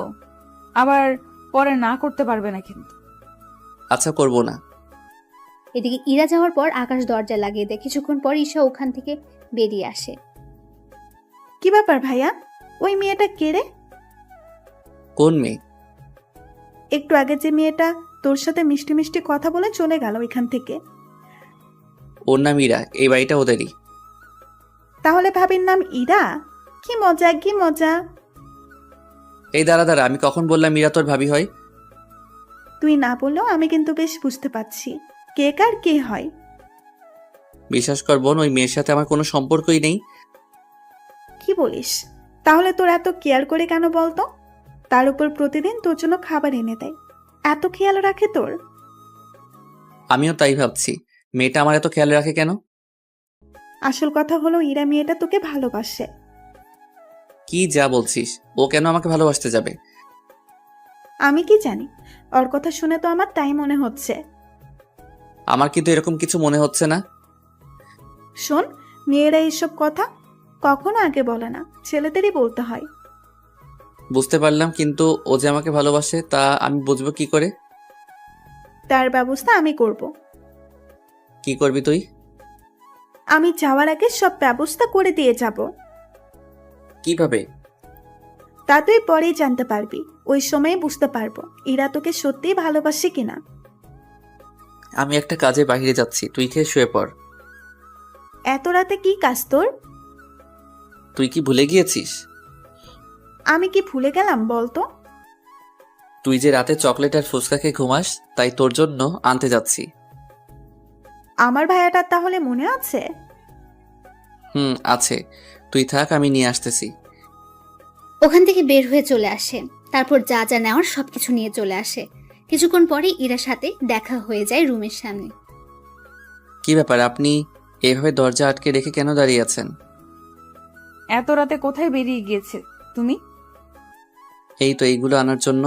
আবার পরে না করতে পারবে না কিন্তু। আচ্ছা, করব না। এদিকে ইরা যাওয়ার পর আকাশ দরজা লাগিয়ে দেয়। কিছুক্ষণ পর ঈশা ওখান থেকে বেরিয়ে আসে। কি ব্যাপার ভাইয়া, ওই মেয়েটা কে রে? কোন মেয়ে? একটু আগে যে মেয়েটা তোর সাথে মিষ্টি মিষ্টি কথা বলে চলে গেল এখান থেকে। ওর নাম ইরা, এই বাড়িটা ওদেরই। তাহলে ভাবির নাম ইরা? কি মজা, কি মজা। এই দাঁড়া দাঁড়া, আমি কখন বললাম ইরা তোর ভাবি হয়? তুই না বললেও আমি কিন্তু বেশ বুঝতে পারছি কে কার কে হয়। বিশ্বাস কর বোন, ওই মেয়ের সাথে আমার কোনো সম্পর্কই নেই। কি বলিস? তাহলে তোর এত কেয়ার করে কেন বলতো? তার উপর প্রতিদিন তোর জন্য খাবার এনে দেয়, এত খেয়াল রাখে তোর। আমিও তাই ভাবছি, মেয়েটা আমার এত খেয়াল রাখে কেন? আসল কথা হলো ইরা মেয়েটা তোকে ভালোবাসে। কি যা বলছিস? ও কেন আমাকে ভালোবাসতে যাবে? আমি কি জানি, ওর কথা শুনে তো আমার তাই মনে হচ্ছে। আমার কিন্তু এরকম কিছু মনে হচ্ছে না। শোন, মেয়েরা এইসব কথা কখনো আগে বলে না, ছেলেদেরই বলতে হয়। বুঝতে পারলাম, কিন্তু ও যে আমাকে ভালোবাসে তা আমি বুঝবো কি করে? তার ব্যবস্থা আমি করব। কি করবি তুই? আমি যাওয়ার আগে সব ব্যবস্থা করে দিয়ে যাব। কিভাবে? তা তুই পরেই জানতে পারবি, ওই সময়ে বুঝতে পারবো ইরা তোকে সত্যিই ভালোবাসে কিনা। আমি একটা কাজে বাইরে যাচ্ছি, তুই খেয়ে শুয়ে পড়। এত রাতে কি কাজ তোর? তুই কি ভুলে গিয়েছিস? আমি কি ভুলে গেলাম বলতো? তুই যে রাতে চকলেট আর ফুচকা খেয়ে ঘুমাস, তাই তোর জন্য আনতে যাচ্ছি। আমার ভাইয়াটার তাহলে মনে আছে? আছে। তুই থাক, আমি নিয়ে আসতেছি। ওখান থেকে বের হয়ে চলে আসে। তারপর যা যা নেওয়ার সবকিছু নিয়ে চলে আসে। কিছুক্ষণ পরে ইরার সাথে দেখা হয়ে যায় রুমের সামনে। কি ব্যাপার, আপনি এভাবে দরজা আটকে রেখে কেন দাঁড়িয়ে আছেন? এত রাতে কোথায় বেরিয়ে গিয়েছে তুমি? এই তো এইগুলো আনার জন্য।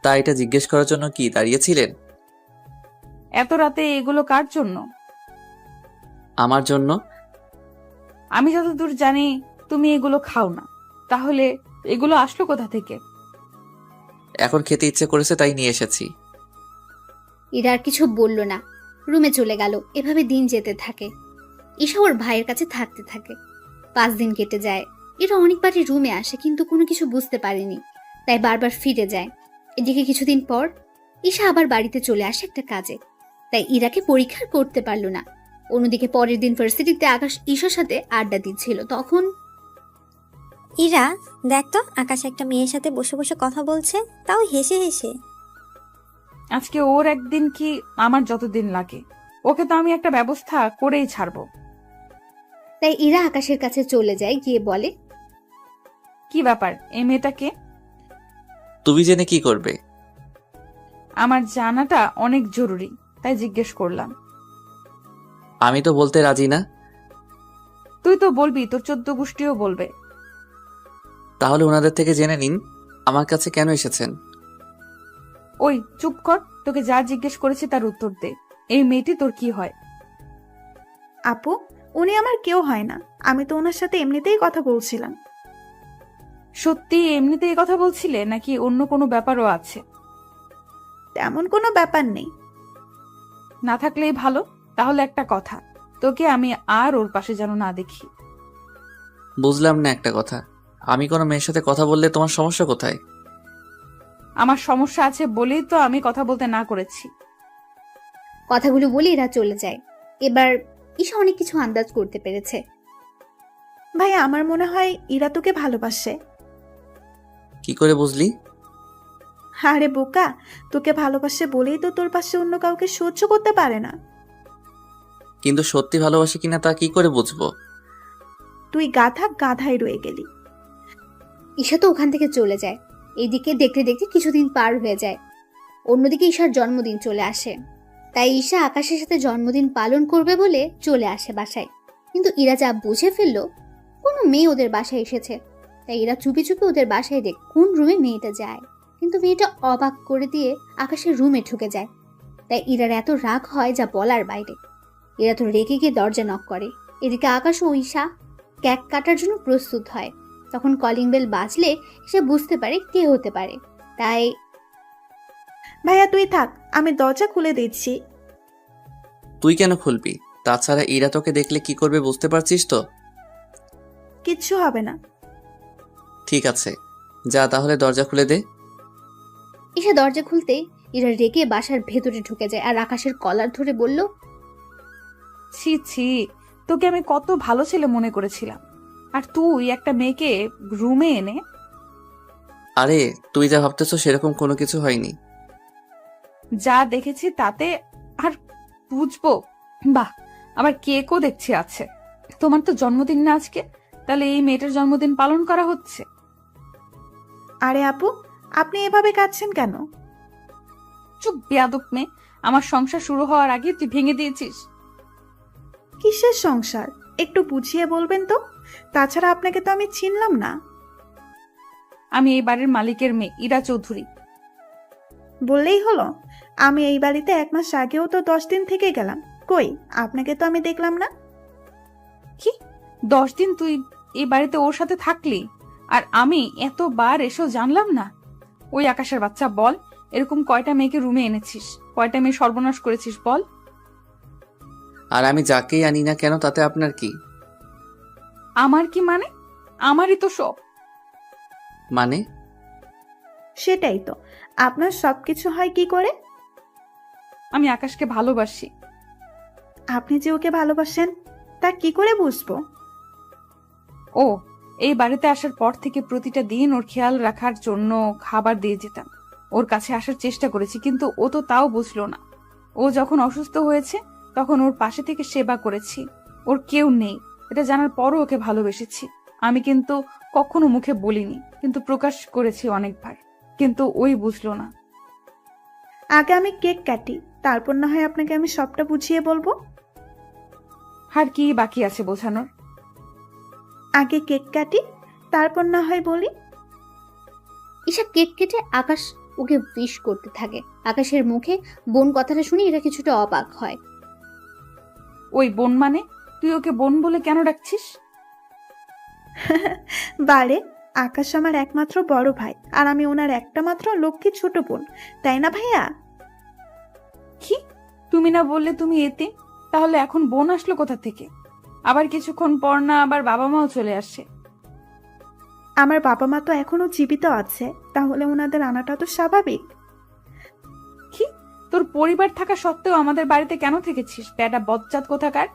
তা এটা জিজ্ঞেস করার জন্য কি দাঁড়িয়েছিলেন? এত রাতে এগুলো কার জন্য? আমার জন্য। আমি যতদূর জানি তুমি এগুলো খাও না, তাহলে এগুলো আসলো কোথা থেকে? এখন খেতে ইচ্ছে করেছে তাই নিয়ে এসেছি। ইরা আর কিছু বলল না, রুমে চলে গেল। এভাবে দিন যেতে থাকে। ঈশা ওর ভাইয়ের কাছে থাকতে থাকে। 5 দিন কেটে যায়। এরা অনেকবারই রুমে আসে, কিন্তু কোনো কিছু বুঝতে পারেনি, তাই বারবার ফিরে যায়। এদিকে কিছুদিন পর ঈশা আবার বাড়িতে চলে আসে একটা কাজে, তাই ইরাকে পরীক্ষা করতে পারল না। অন্যদিকে পরের দিন ভার্সিটিতে আকাশ ঈশার সাথে আড্ডা দিচ্ছিল। তখন ইরা, দেখ তো আকাশ একটা মেয়ের সাথে বসে বসে কথা বলছে, তাও হেসে হেসে। আজকে ওর একদিন কি আমার যতদিন লাগে, ওকে তো আমি একটা ব্যবস্থা করেই ছাড়বো। তাই ইরা আকাশের কাছে চলে যায়, গিয়ে বলে, কি ব্যাপার, এই মেয়েটাকে? তুমি জেনে কি করবে? আমার জানাটা অনেক জরুরি, তাই জিজ্ঞেস করলাম। আমি তো বলতে রাজি না। তুই তো বলবি, তোর 14 গোষ্ঠীও বলবে। তাহলে ওনাদের থেকে জেনে নিন আমার কাছে কেন এসেছেন। ওই চুপ কর, তোকে যা জিজ্ঞেস করেছি তার উত্তর দে। এই মেয়েটি তোর কি হয়? আপু, উনি আমার কেউ হয় না, আমি তো ওনার সাথে এমনিতেই কথা বলছিলাম। সত্যি এমনিতেই কথা বলছিলে নাকি অন্য কোনো ব্যাপারও আছে? তেমন কোনো ব্যাপার নেই। না থাকলেই ভালো। তাহলে একটা কথা, তোকে আমি আর ওর পাশে যেন না দেখি। বুঝলাম না একটা কথা, আমি কোনো মেয়ের সাথে কথা বললে তোমার সমস্যা কোথায়? আমার সমস্যা আছে বলেই তো আমি কথা বলতে না করেছি। কথাগুলো বলে এরা চলে যায়। এবার ঈশা অনেক কিছু আন্দাজ করতে পেরেছে। ভাই, আমার মনে হয় ইরা তোকে ভালোবাসে। কি করে বুঝলি? আরে বোকা, তোকে ভালোবাসে বলেই তো তোর পাশে অন্য কাউকে সহ্য করতে পারে না। কিন্তু সত্যি ভালোবাসে কিনা তা কি করে বুঝবো? তুই গাধাই রয়ে গেলি। ঈশা তো ওখান থেকে চলে যায়। এইদিকে দেখতে দেখতে কিছুদিন পার হয়ে যায়। অন্যদিকে ঈশার জন্মদিন চলে আসে, তাই ঈশা আকাশের সাথে জন্মদিন পালন করবে বলে চলে আসে বাসায়। কিন্তু ইরা যা বুঝে ফেললো কোনো মেয়ে ওদের বাসায় এসেছে, তাই এরা চুপি চুপি ওদের বাসায় দেখ কোন রুমে মেয়েটা যায়। কিন্তু মেয়েটা অবাক করে দিয়ে আকাশের রুমে ঢুকে যায়। তাই ইরার এত রাগ হয় যা বলার বাইরে। এরা তো রেগে গিয়ে দরজা নক করে। এদিকে আকাশ ও ঈশা কেক কাটার জন্য প্রস্তুত হয়। তখন কলিং বেল বাজলে সে বুঝতে পারে কে হতে পারে, তাই ভাইয়া তুই থাক, আমি দরজা খুলে দিচ্ছি। তুই কেন খুলবি? তাছাড়া ইরা তোকে দেখলে কি করবে বুঝতে পারছিস তো? কিচ্ছু হবে না। ঠিক আছে, যা তাহলে দরজা খুলে দে। ঈশা দরজা খুলতে ইরা রেগে বাসার ভেতরে ঢুকে যায় আর আকাশের কলার ধরে বলল, ছি ছি, তোকে আমি কত ভালো ছেলে মনে করেছিলাম, আর তুই একটা মেয়েকে রুমে এনে। আরে তুই যা ভাবতেছো সেরকম কোনো কিছু হয়নি। যা দেখেছি তাতে আর বুঝবো? বাহ, আবার কেকও দেখছি আছে। তোমার তো জন্মদিন না আজকে, তাহলে এই মেয়েটার জন্মদিন পালন করা হচ্ছে? আরে আপু, আপনি এভাবে কাঁদছেন কেন? চুপ বেয়াদব মেয়ে, আমার সংসার শুরু হওয়ার আগে তুই ভেঙে দিয়েছিস। কিসের সংসার, একটু বুঝিয়ে বলবেন তো? তাছাড়া আপনাকে তো আমি চিনলাম না। আমি এই বাড়ির মালিকের মেয়ে ইরা চৌধুরী। বললেই হলো? আমি এই বাড়িতে 1 মাস আগেও তো 10 দিন থেকে গেলাম, কই আপনাকে তো আমি দেখলাম না। কি 10 দিন তুই এই বাড়িতে ওর সাথে থাকলি, আর আমি এতবার এসেও জানলাম না? ওই আকাশের বাচ্চা, বল এরকম কয়টা মেয়েকে রুমে এনেছিস, কয়টা মেয়ে সর্বনাশ করেছিস বল। আর আমি যাকেই আনি না কেন তাতে আপনার কি? আমার কি মানে? আমারই তো সব। মানে? সেটাই তো, আপনার সবকিছু হয় কি করে? আমি আকাশকে ভালোবাসি। আপনি যে ওকে ভালোবাসেন তা কি করে বুঝবো? ও, এই বাড়িতে আসার পর থেকে প্রতিটা দিন ওর খেয়াল রাখার জন্য খাবার দিয়ে যেতাম, ওর কাছে আসার চেষ্টা করেছি, কিন্তু ও তো তাও বুঝলো না। ও যখন অসুস্থ হয়েছে তখন ওর পাশে থেকে সেবা করেছি। ওর কেউ নেই এটা জানার পরও ওকে ভালোবেসেছি। আমি কিন্তু কখনো মুখে বলিনি, কিন্তু প্রকাশ করেছি অনেকবার, কিন্তু ওই বুঝলো না। আগে আমি কেক কাটি, তারপর না হয় আপনাকে আমি সবটা বুঝিয়ে বলবো। আর কি বাকি আছে বোঝানোর? আগে কেক কাটি, তারপর না হয় বলি। ঈশা কেক কেটে আকাশ ওকে উইশ করতে থাকে। আকাশের মুখে বোন কথাটা শুনে এরা কিছুটা অবাক হয়। ওই বোন মানে? তুই ওকে বোন বলে কেন ডাকছিস? বারে, আকাশ আমার একমাত্র বড় ভাই, আর আমি ওনার একটা মাত্র লক্ষ্মী ছোট বোন, তাই না ভাইয়া? কি, তুমি না বললে তুমি এতে, তাহলে এখন বোন আসলো কোথা থেকে? আবার কিছুক্ষণ পর না আবার বাবা মাও চলে আসে। আমার বাবা মা তো এখনো জীবিত আছে, তাহলে ওনাদের আনাটা তো স্বাভাবিক। কি, তোর পরিবার থাকা সত্ত্বেও আমাদের বাড়িতে কেন থেকেছিস, বেটা বজ্জাত কোথাকার?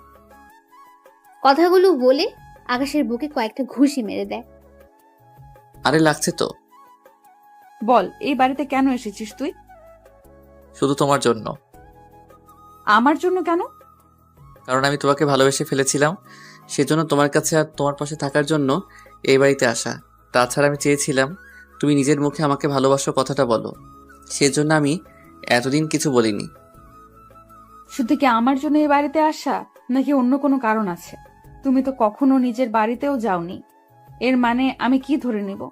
কথাগুলো বলে আকাশের বুকে কয়েকটা ঘুষি মেরে দেয়। আরে লাগছে তো। বল, এই বাড়িতে কেন এসেছিস তুই? শুধু তোমার জন্য। আমার জন্য কেন? কারণ আমি তোমাকে ভালোবেসে ফেলেছিলাম, সেজন্য তোমার কাছে আর তোমার পাশে থাকার জন্য এই বাড়িতে আসা। তাছাড়া আমি চেয়েছিলাম তুমি নিজের মুখে আমাকে ভালোবাসো কথাটা বলো, সেজন্য আমি এতদিন কিছু বলিনি। শুধু কি আমার জন্য এই বাড়িতে আসা, নাকি অন্য কোনো কারণ আছে? তুমি তো কখনো নিজের বাড়িতেও যাওনি, এর মানে আমি কি ধরে নিব?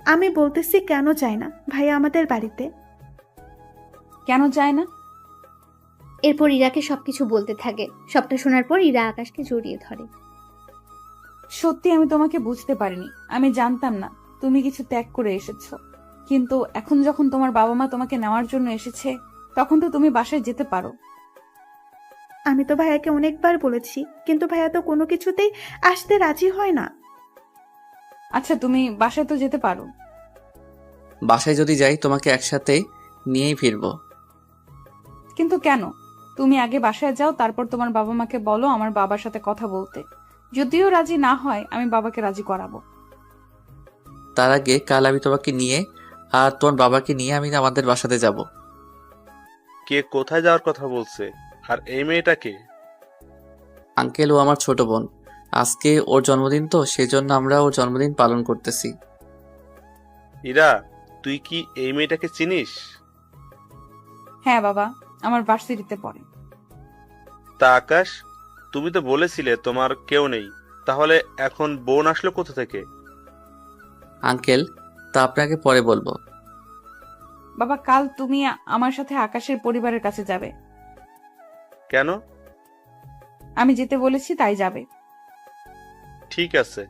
আমি বলতেছি কেন চাই না ভাইয়া আমাদের বাড়িতে? কেন যায় না? এরপর ইরাকে সবকিছু বলতে থাকে। সবটা শোনার পর ইরা আকাশকে জড়িয়ে ধরে। সত্যি আমি তোমাকে বুঝতে পারিনি, আমি জানতাম না তুমি কিছু ত্যাগ করে এসেছো, কিন্তু এখন যখন তোমার বাবা মা তোমাকে নেওয়ার জন্য এসেছে, তখন তো তুমি বাসায় যেতে পারো। আমি তো ভাইয়াকে অনেকবার বলেছি, কিন্তু ভাইয়া তো কোনো কিছুতেই আসতে রাজি হয় না। আচ্ছা, তুমি বাসায় তো যেতে পারো। বাসায় যদি যাই তোমাকে একসাথে নিয়েই ফিরবো। কিন্তু কেন? তুমি আগে বাসায় যাও, তারপর তোমার বাবা মাকে বলো আমার বাবার সাথে কথা বলতে। যদিও রাজি না হয়, আমি বাবাকে রাজি করাবো। তার আগে কাল আমি তোমাকে নিয়ে আর তোমার বাবাকে নিয়ে আমি আমাদের বাসাতে যাব। কে কোথায় যাওয়ার কথা বলছে? আর এই মেয়েটাকে? আঙ্কেল, ও আমার ছোট বোন। আজকে ওর জন্মদিন তো, সেজন্য আমরা ওর জন্মদিন পালন করতেছি। ইরা, তুই কি এই মেয়েটাকে চিনিস? হ্যাঁ বাবা, আমার ভার্সিটিতে পড়ে। তা আকাশ, তুমি তো বলেছিলে তোমার কেউ নেই, তাহলে এখন বোন আসলো কোথা থেকে? আঙ্কেল, তা আপনাকে পরে বলবো। বাবা, কাল তুমি আমার সাথে আকাশের পরিবারের কাছে যাবে। কেন? আমি যেতে বলেছি তাই যাবে। ঠিক আছে।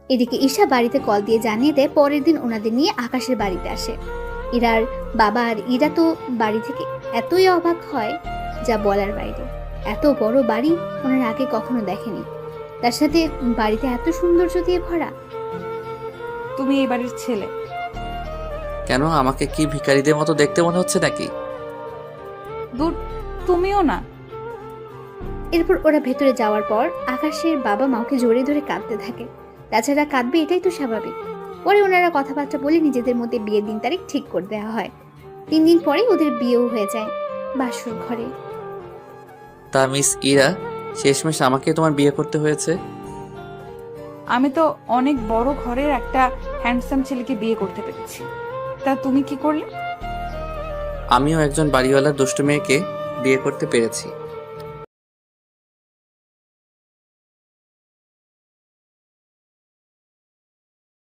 এদিকে ঈশা বাড়িতে কল দিয়ে জানিয়ে দেয় পরের দিন ওনাদের নিয়ে আকাশের বাড়িতে আসে। ইরার বাবা আর ইরা তো বাড়ি থেকে এতই অবাক হয় যা বলার বাইরে। এত বড় বাড়ি ওনার আগে কখনো দেখেনি, তার সাথে বাড়িতে এত সৌন্দর্য দিয়ে ভরা। তুমি এই বাড়ির ছেলে। কেন আমাকে কি ভিখারিদের মতো দেখতে মনে হচ্ছে নাকি? দূর, তুমিও না। এরপর ওরা ভেতরে যাওয়ার পর আকাশের বাবা মাকে জড়িয়ে ধরে কাঁদতে থাকে। তাছাড়া কাঁদবে এটাই তো স্বাভাবিক। পরে ওনারা কথাবার্তা বলে নিজেদের মধ্যে বিয়ের দিন তারিখ ঠিক করে দেওয়া হয়। 3 দিন পরে ওদের বিয়েও হয়ে যায় বাসর ঘরে। তা মিস ইরা, শেষমেশ আমাকে তোমার বিয়ে করতে হয়েছে? আমি তো অনেক বড় ঘরের একটা হ্যান্ডসাম ছেলেকে বিয়ে করতে পেরেছি, তা তুমি কি করলে? আমিও একজন বাড়িওয়ালার দুষ্টু মেয়েকে বিয়ে করতে পেরেছি।